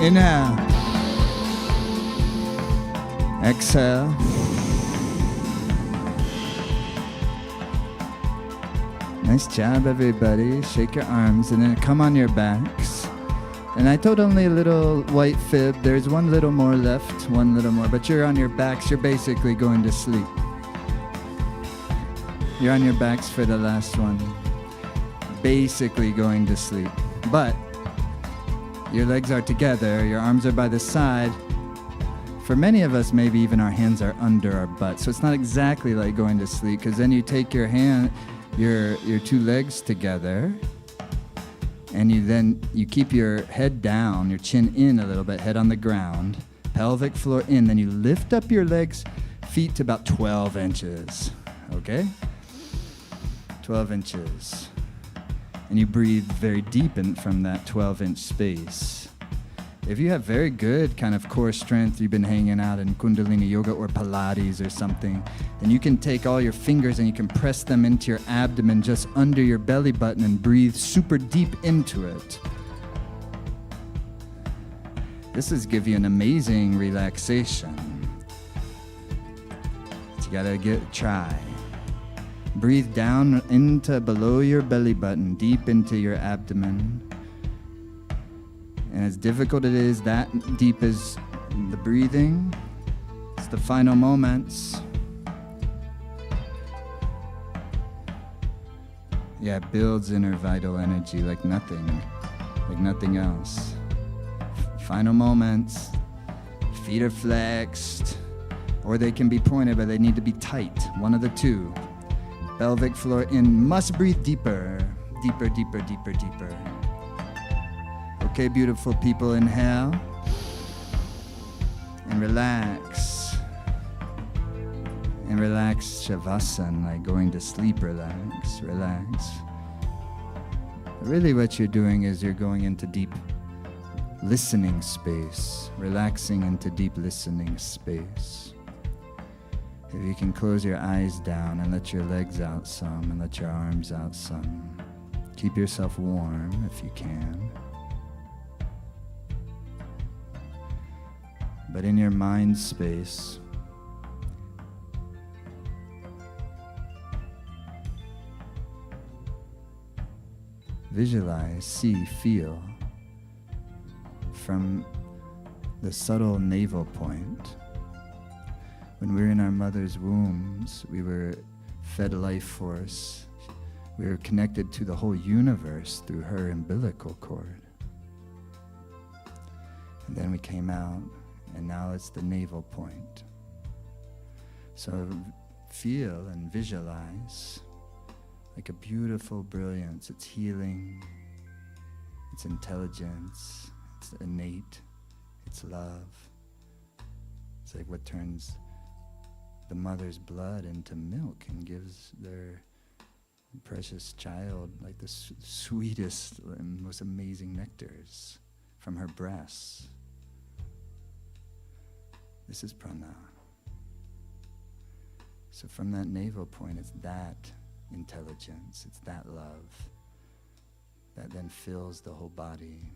[SPEAKER 2] Inhale. Exhale. Nice job, everybody. Shake your arms and then come on your backs. And I told only a little white fib. There's one little more left, one little more. But you're on your backs. You're basically going to sleep. You're on your backs for the last one. Basically going to sleep. But your legs are together, your arms are by the side. For many of us, maybe even our hands are under our butt. So it's not exactly like going to sleep, because then you take your two legs together, and you keep your head down, your chin in a little bit, head on the ground, pelvic floor in, then you lift up your legs, feet to about 12 inches, okay? 12 inches. And you breathe very deep in from that 12-inch space. If you have very good kind of core strength, you've been hanging out in Kundalini Yoga or Pilates or something, then you can take all your fingers and you can press them into your abdomen just under your belly button and breathe super deep into it. This is give you an amazing relaxation. But you gotta try. Breathe down into below your belly button, deep into your abdomen. And as difficult it is, that deep is the breathing. It's the final moments. Yeah, it builds inner vital energy like nothing else. Final moments. Feet are flexed, or they can be pointed, but they need to be tight. One of the two. Pelvic floor in. Must breathe deeper. Deeper, deeper, deeper, deeper. Okay, beautiful people, inhale. And relax. And relax, Shavasana, like going to sleep, relax, relax. Really what you're doing is you're going into deep listening space, relaxing into deep listening space. If you can close your eyes down and let your legs out some and let your arms out some. Keep yourself warm if you can. But in your mind space, visualize, see, feel from the subtle navel point. When we were in our mother's wombs, we were fed life force. We were connected to the whole universe through her umbilical cord. And then we came out, and now it's the navel point. So feel and visualize like a beautiful brilliance. It's healing, it's intelligence, it's innate, it's love. It's like what turns the mother's blood into milk and gives their precious child like the sweetest and most amazing nectars from her breasts. This is prana. So from that navel point, it's that intelligence, it's that love that then fills the whole body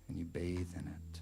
[SPEAKER 2] and you bathe in it.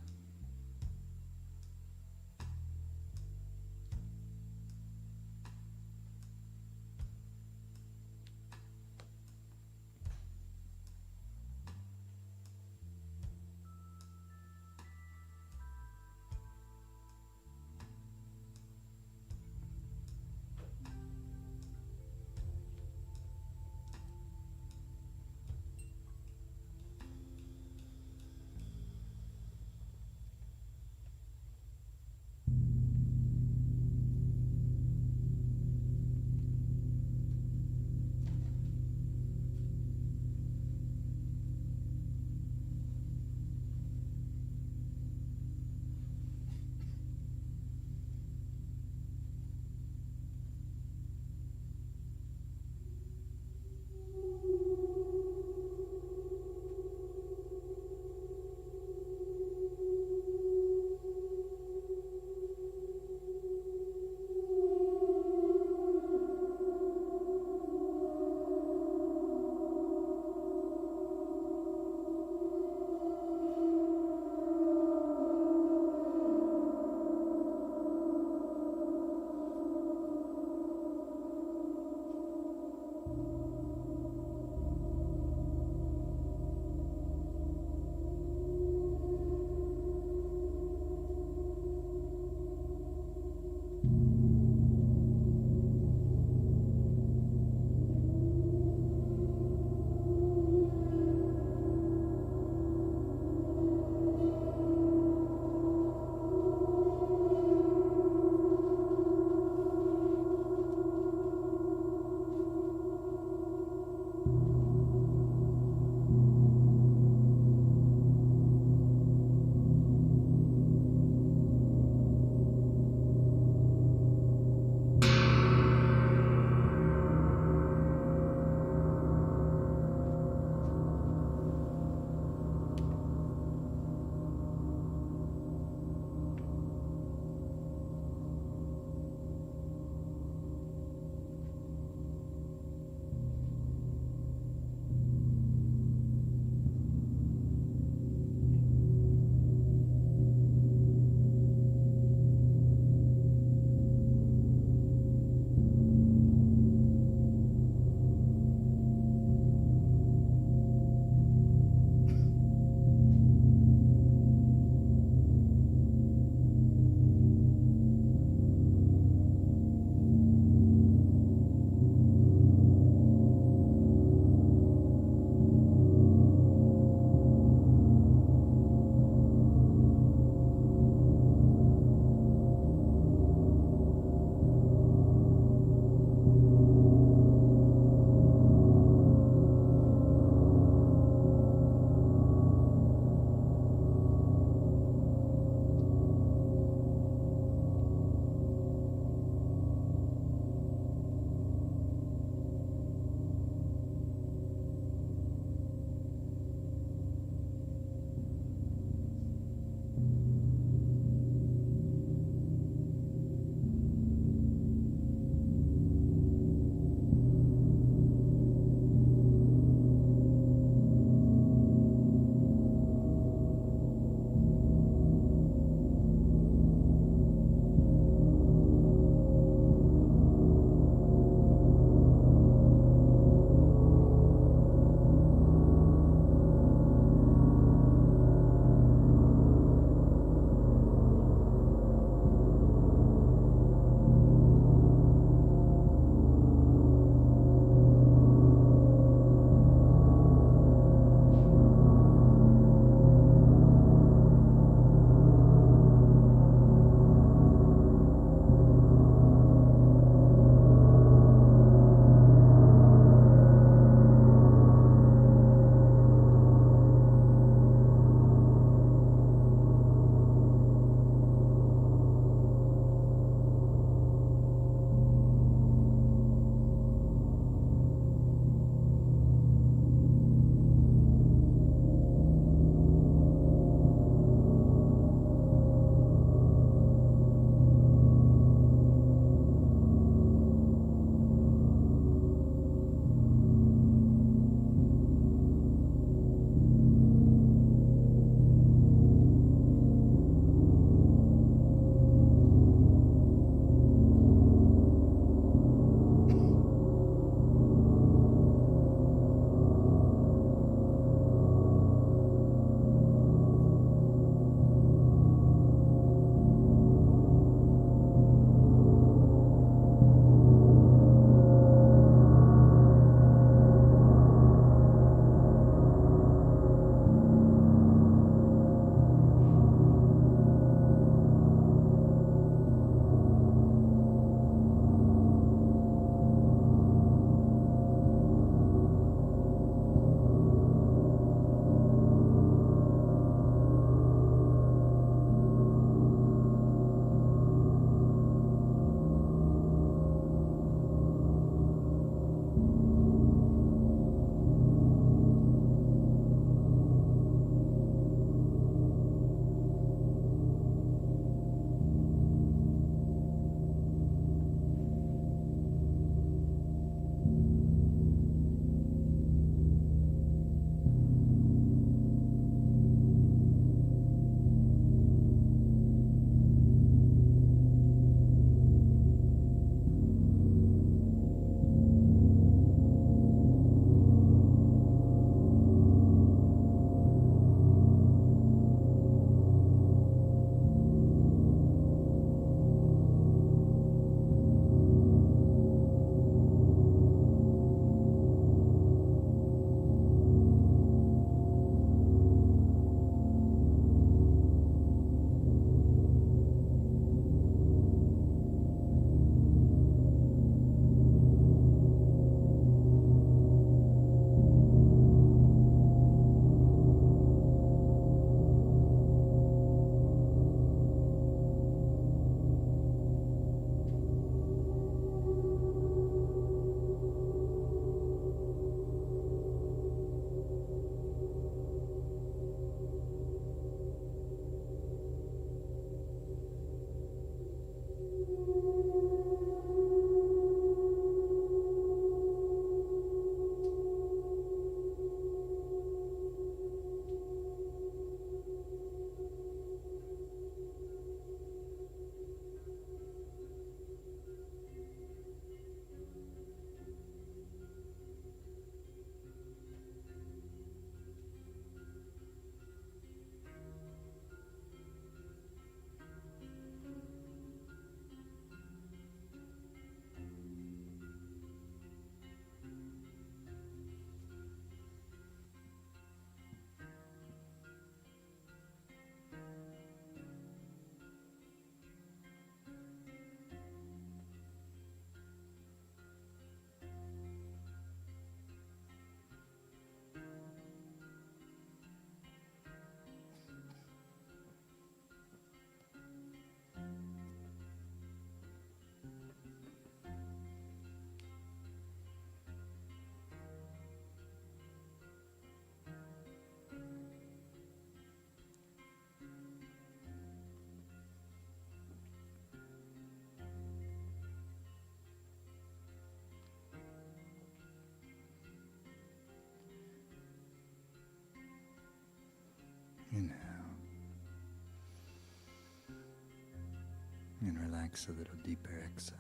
[SPEAKER 2] relax a little deeper. Exhale.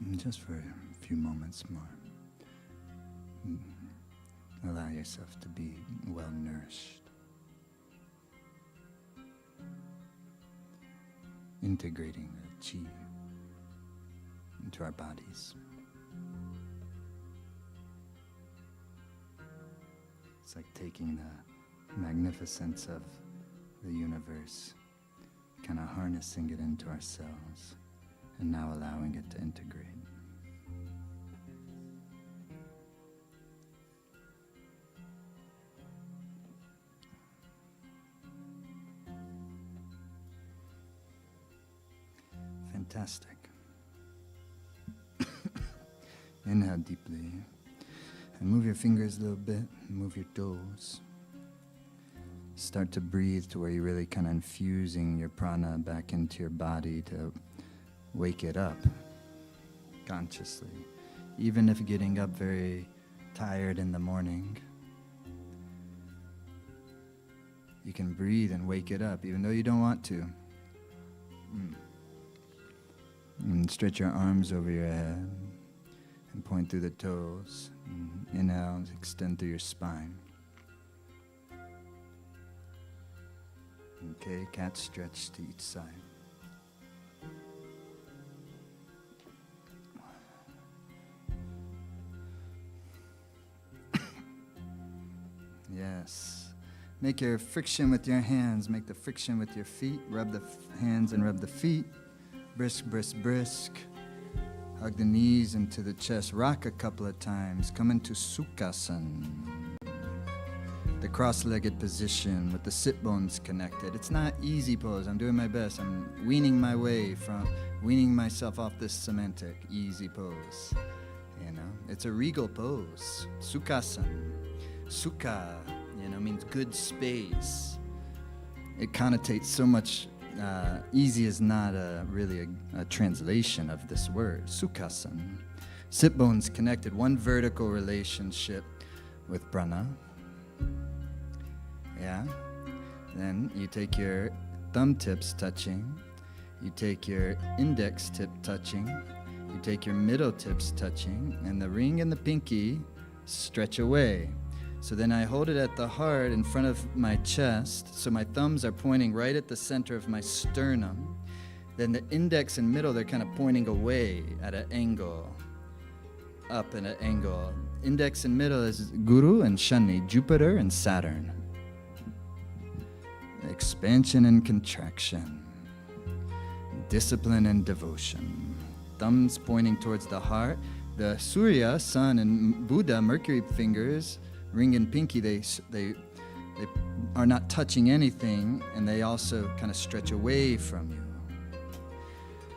[SPEAKER 2] And just for a few moments more, allow yourself to be well nourished. Integrating the chi into our bodies. It's like taking the magnificence of the universe, kind of harnessing it into ourselves, and now allowing it to integrate. Fantastic. Inhale deeply. And move your fingers a little bit. Move your toes. Start to breathe to where you're really kind of infusing your prana back into your body to wake it up consciously. Even if getting up very tired in the morning, you can breathe and wake it up, even though you don't want to. And stretch your arms over your head and point through the toes. Inhale, extend through your spine. Okay, cat stretch to each side. Yes. Make your friction with your hands. Make the friction with your feet. Rub the hands and rub the feet. Brisk, brisk, brisk. Hug the knees into the chest. Rock a couple of times. Come into Sukhasana. The cross-legged position with the sit bones connected. It's not easy pose. I'm doing my best. I'm weaning myself off this semantic easy pose. You know, it's a regal pose. Sukhasana. Sukha, means good space. It connotates so much. Easy is not really a translation of this word. Sukhasana. Sit bones connected. One vertical relationship with prana. Yeah. Then you take your thumb tips touching. You take your index tip touching. You take your middle tips touching. And the ring and the pinky stretch away. So then I hold it at the heart in front of my chest. So my thumbs are pointing right at the center of my sternum. Then the index and middle, they're kind of pointing away at an angle. Up at an angle. Index and middle is Guru and Shani, Jupiter and Saturn. Expansion and contraction. Discipline and devotion. Thumbs pointing towards the heart. The Surya, Sun, and Buddha, Mercury fingers, ring and pinky, they are not touching anything, and they also kind of stretch away from you.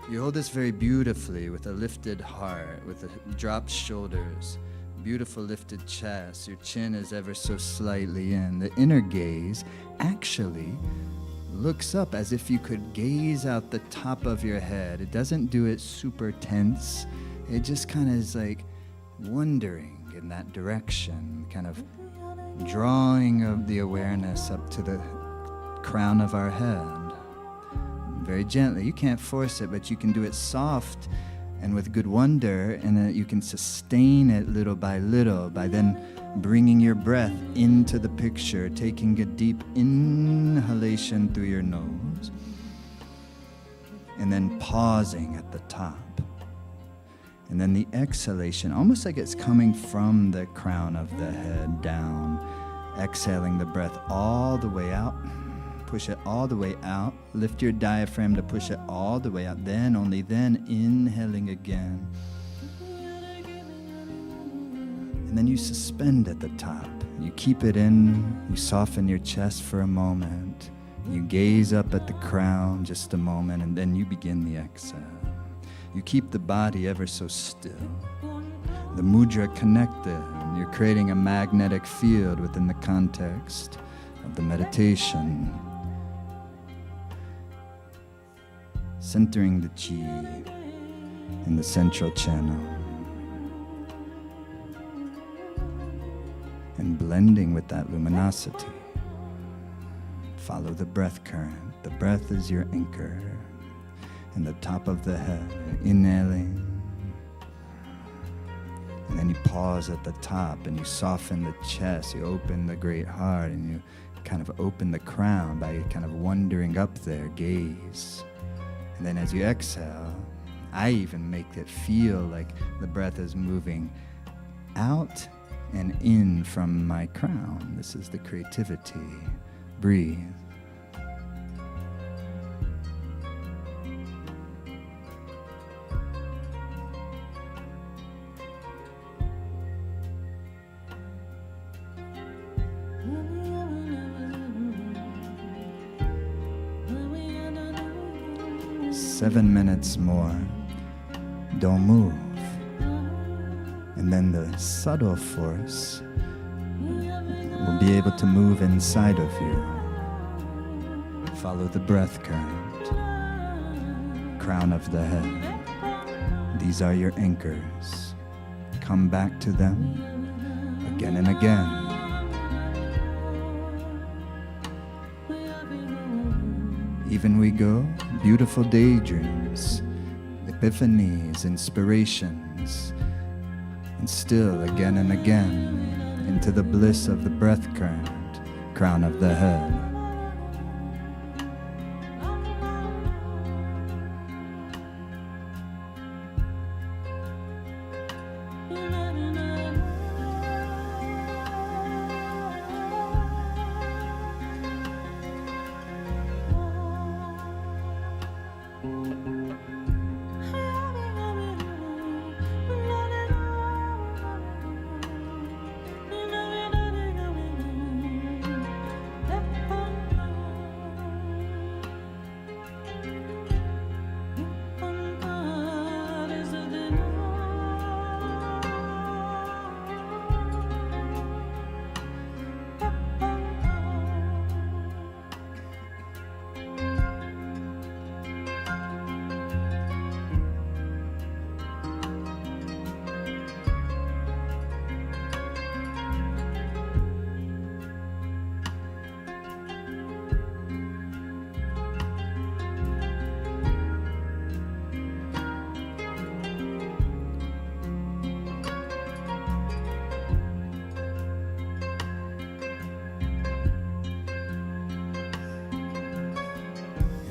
[SPEAKER 2] You hold this very beautifully with a lifted heart, with a dropped shoulders, beautiful lifted chest. Your chin is ever so slightly in. The inner gaze actually looks up as if you could gaze out the top of your head. It doesn't do it super tense. It just kind of is like wondering in that direction, kind of drawing of the awareness up to the crown of our head. Very gently. You can't force it, but you can do it soft and with good wonder, and then you can sustain it little by then bringing your breath into the picture, taking a deep inhalation through your nose, and then pausing at the top. And then the exhalation, almost like it's coming from the crown of the head down, exhaling the breath all the way out. Push it all the way out. Lift your diaphragm to push it all the way out. Then, only then, inhaling again. And then you suspend at the top. You keep it in. You soften your chest for a moment. You gaze up at the crown just a moment, and then you begin the exhale. You keep the body ever so still. The mudra connected. And you're creating a magnetic field within the context of the meditation. Centering the chi in the central channel. and blending with that luminosity. Follow the breath current. The breath is your anchor. And the top of the head, inhaling. And then you pause at the top and you soften the chest. You open the great heart and you kind of open the crown by kind of wandering up there, gaze. And then as you exhale, I even make it feel like the breath is moving out and in from my crown. This is the creativity. Breathe. Seven minutes more. Don't move. And then the subtle force will be able to move inside of you. Follow the breath current. Crown of the head. These are your anchors. Come back to them again and again. Even we go, beautiful daydreams, epiphanies, inspirations, and still again and again into the bliss of the breath current, crown of the head.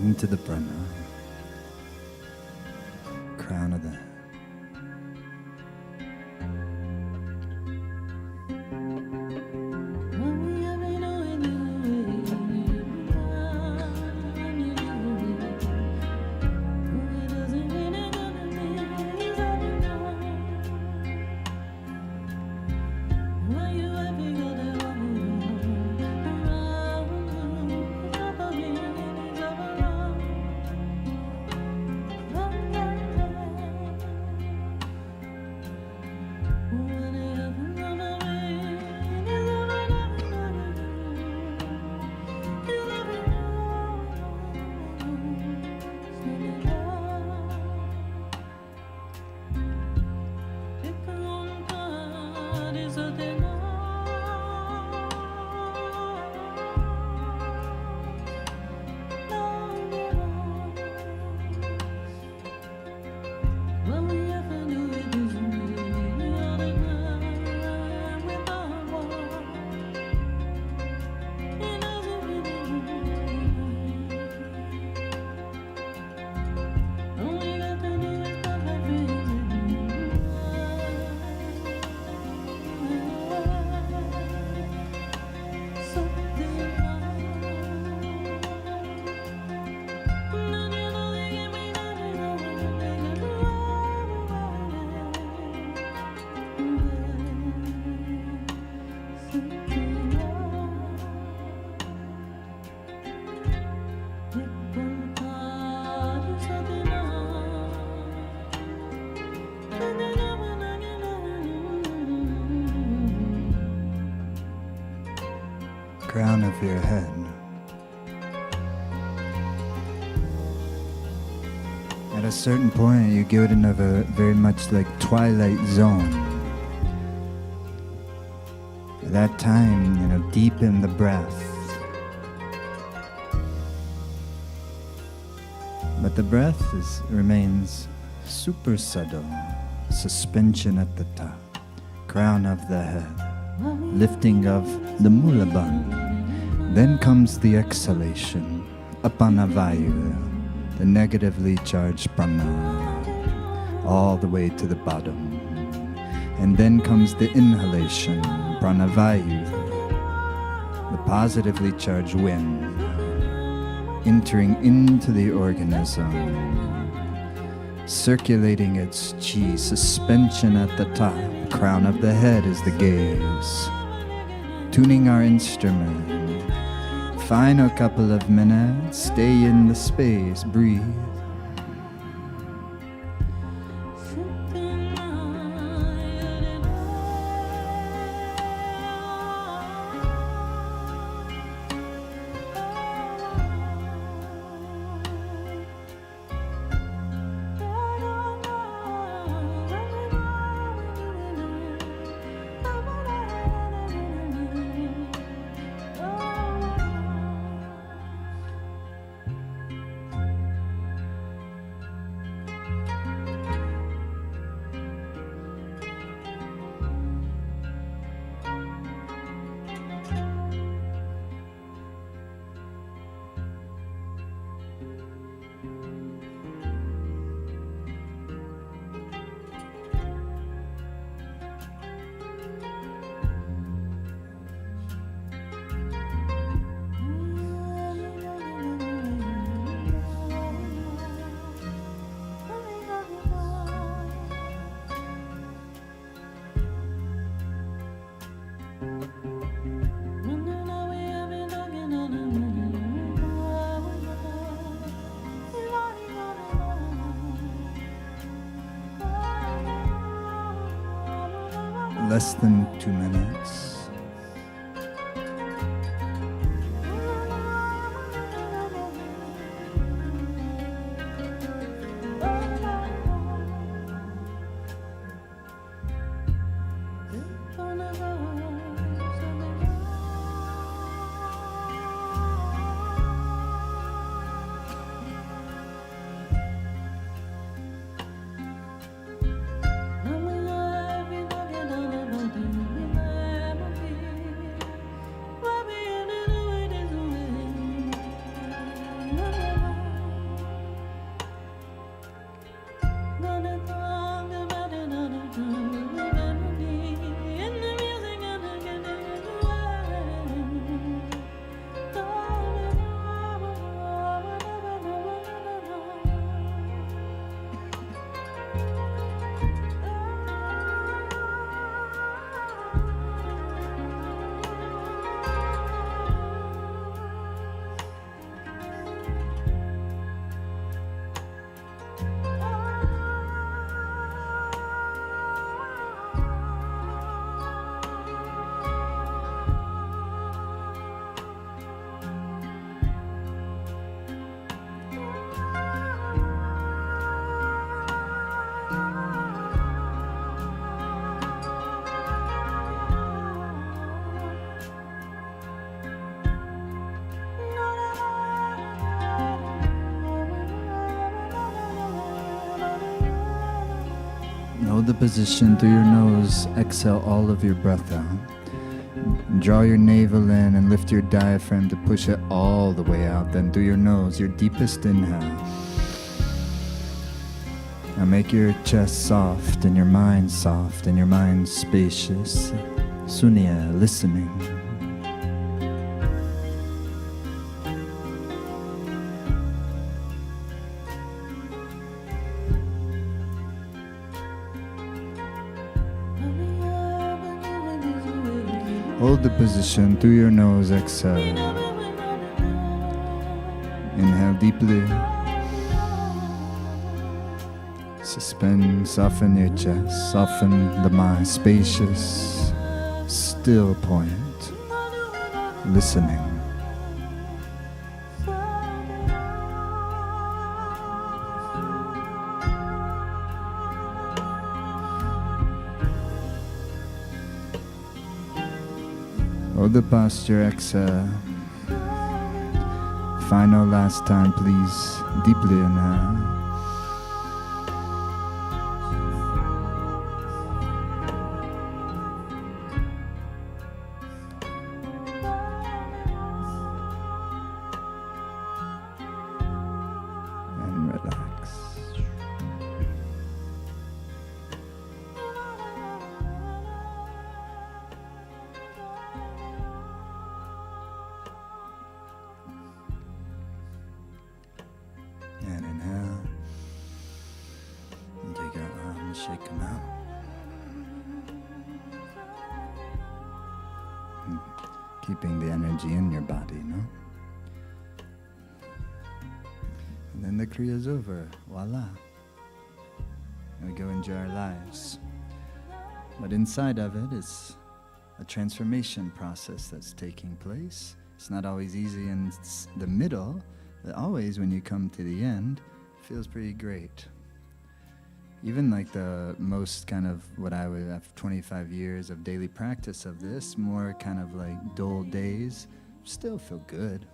[SPEAKER 2] Into the prana, crown of the head. Crown of your head. At a certain point, you get in a very much like twilight zone. that time, deepen the breath. But the breath remains super subtle, suspension at the top, crown of the head, lifting of the mula bandha. Then comes the exhalation, apanavayu, the negatively charged prana, all the way to the bottom. And then comes the inhalation, pranavayu, the positively charged wind, entering into the organism, circulating its chi, suspension at the top, crown of the head is the gaze, tuning our instrument. Final couple of minutes, stay in the space, breathe. Less than 2 minutes. Hold the position through your nose. Exhale all of your breath out. Draw your navel in and lift your diaphragm to push it all the way out. Then through your nose, your deepest inhale. Now make your chest soft and your mind soft and your mind spacious. Sunya, listening. Hold the position through your nose, exhale. Inhale deeply. Suspend, soften your chest, soften the mind, spacious, still point, listening. Hold the posture, exhale. Final last time, please. Deeply inhale. And relax. And inhale. And take your arms, shake them out. Keeping the energy in your body, no? And then the Kriya's over. Voila. And we go enjoy our lives. But inside of it is a transformation process that's taking place. It's not always easy in the middle, but always when you come to the end, it feels pretty great. Even like the most kind of what I would have 25 years of daily practice of this, more kind of like dull days, still feel good.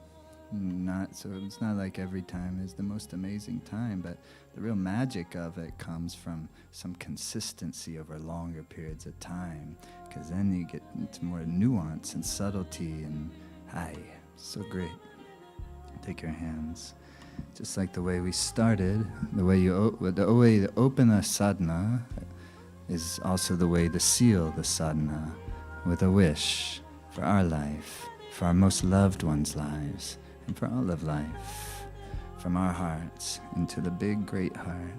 [SPEAKER 2] So it's not like every time is the most amazing time, but the real magic of it comes from some consistency over longer periods of time, because then you get into more nuance and subtlety and so great. Take your hands. Just like the way we started, the way you open a sadhana is also the way to seal the sadhana with a wish for our life, for our most loved ones' lives, and for all of life, from our hearts into the big, great heart.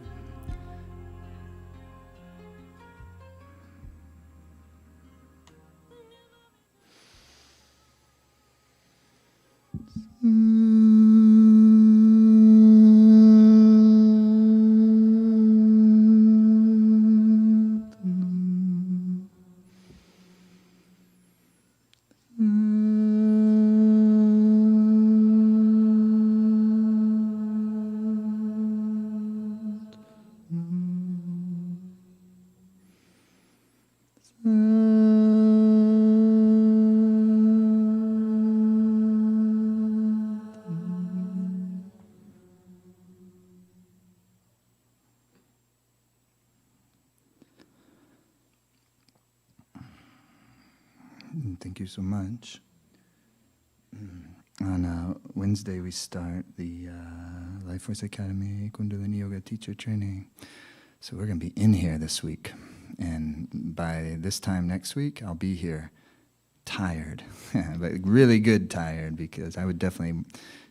[SPEAKER 2] Thank you so much. On Wednesday we start the Life Force Academy Kundalini Yoga teacher training. So we're going to be in here this week. And by this time next week, I'll be here tired, but really good tired, because I would definitely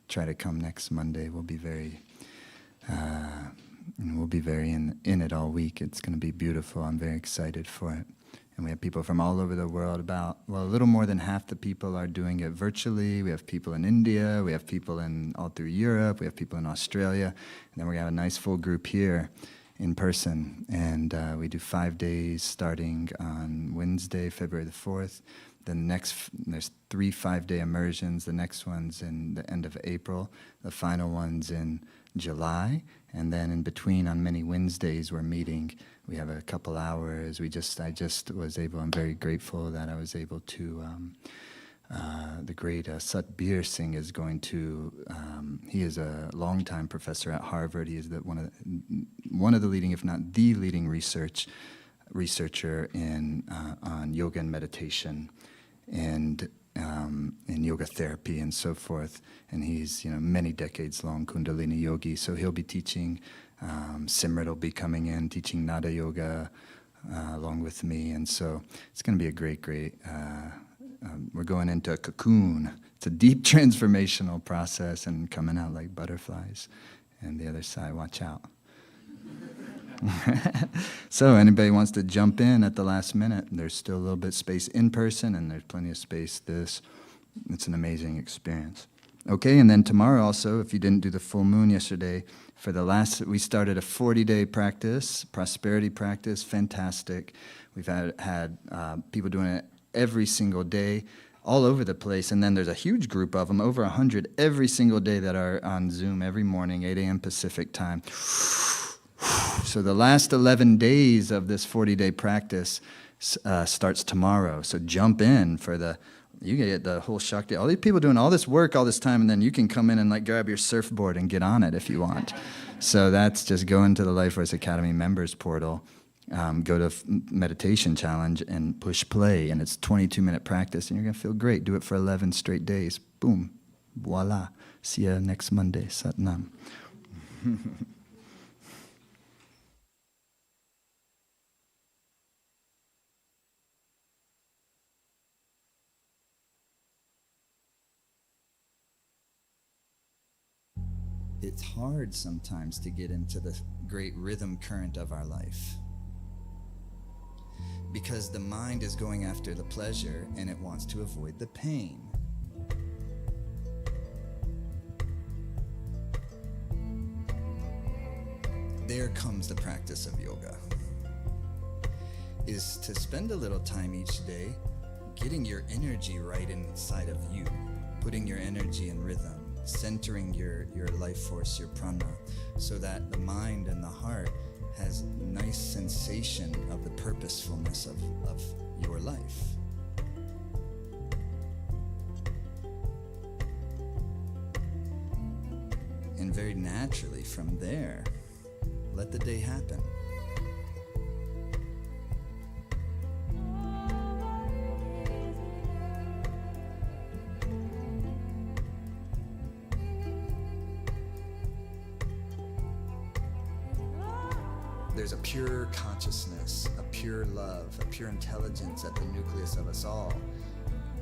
[SPEAKER 2] try to come next Monday. We'll be very in it all week. It's going to be beautiful. I'm very excited for it. And we have people from all over the world. A little more than half the people are doing it virtually. We have people in India. We have people all through Europe. We have people in Australia. And then we're going to have a nice full group here in person. And we do 5 days starting on Wednesday, February the 4th. Then there's 3 5-day immersions. The next one's in the end of April. The final one's in July. And then in between, on many Wednesdays, we're meeting. We have a couple hours. I just was able, I'm very grateful that I was able to, the great Satbir Singh is going to, he is a longtime professor at Harvard. He is one of the leading, if not the leading researcher on yoga and meditation and in yoga therapy and so forth. And he's, many decades long Kundalini yogi. So he'll be teaching. Simrat will be coming in, teaching Nada Yoga along with me. And so it's going to be a great, we're going into a cocoon. It's a deep transformational process and coming out like butterflies. And the other side, watch out. So anybody wants to jump in at the last minute, there's still a little bit of space in person, and there's plenty of space it's an amazing experience. Okay, and then tomorrow also, if you didn't do the full moon yesterday, we started a 40-day practice, prosperity practice, fantastic. We've had people doing it every single day, all over the place, and then there's a huge group of them, over 100 every single day that are on Zoom every morning, 8 a.m. Pacific time. So the last 11 days of this 40-day practice starts tomorrow. So jump in for the You get the whole Shakti. All these people doing all this work all this time, and then you can come in and like grab your surfboard and get on it if you want. So that's just go into the Life Force Academy members portal, go to meditation challenge and push play, and it's 22-minute practice, and you're gonna feel great. Do it for 11 straight days. Boom, voila. See you next Monday. Satnam. It's hard sometimes to get into the great rhythm current of our life, because the mind is going after the pleasure and it wants to avoid the pain. There comes the practice of yoga, is to spend a little time each day getting your energy right inside of you, putting your energy in rhythm, centering your life force, your prana, so that the mind and the heart has nice sensation of the purposefulness of your life. And very naturally from there, let the day happen. There's a pure consciousness, a pure love, a pure intelligence at the nucleus of us all.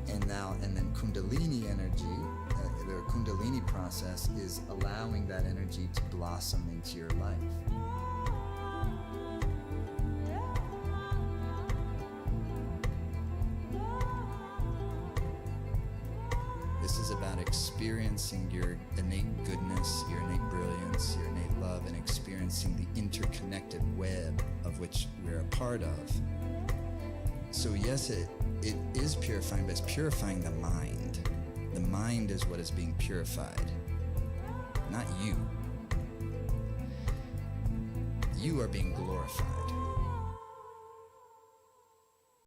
[SPEAKER 2] And then Kundalini energy, the Kundalini process is allowing that energy to blossom into your life. This is about experiencing your innate goodness, your innate brilliance, your innate love, and experiencing the interconnected web of which we're a part of. So yes, it is purifying, but it's purifying the mind. The mind is what is being purified, not you. You are being glorified.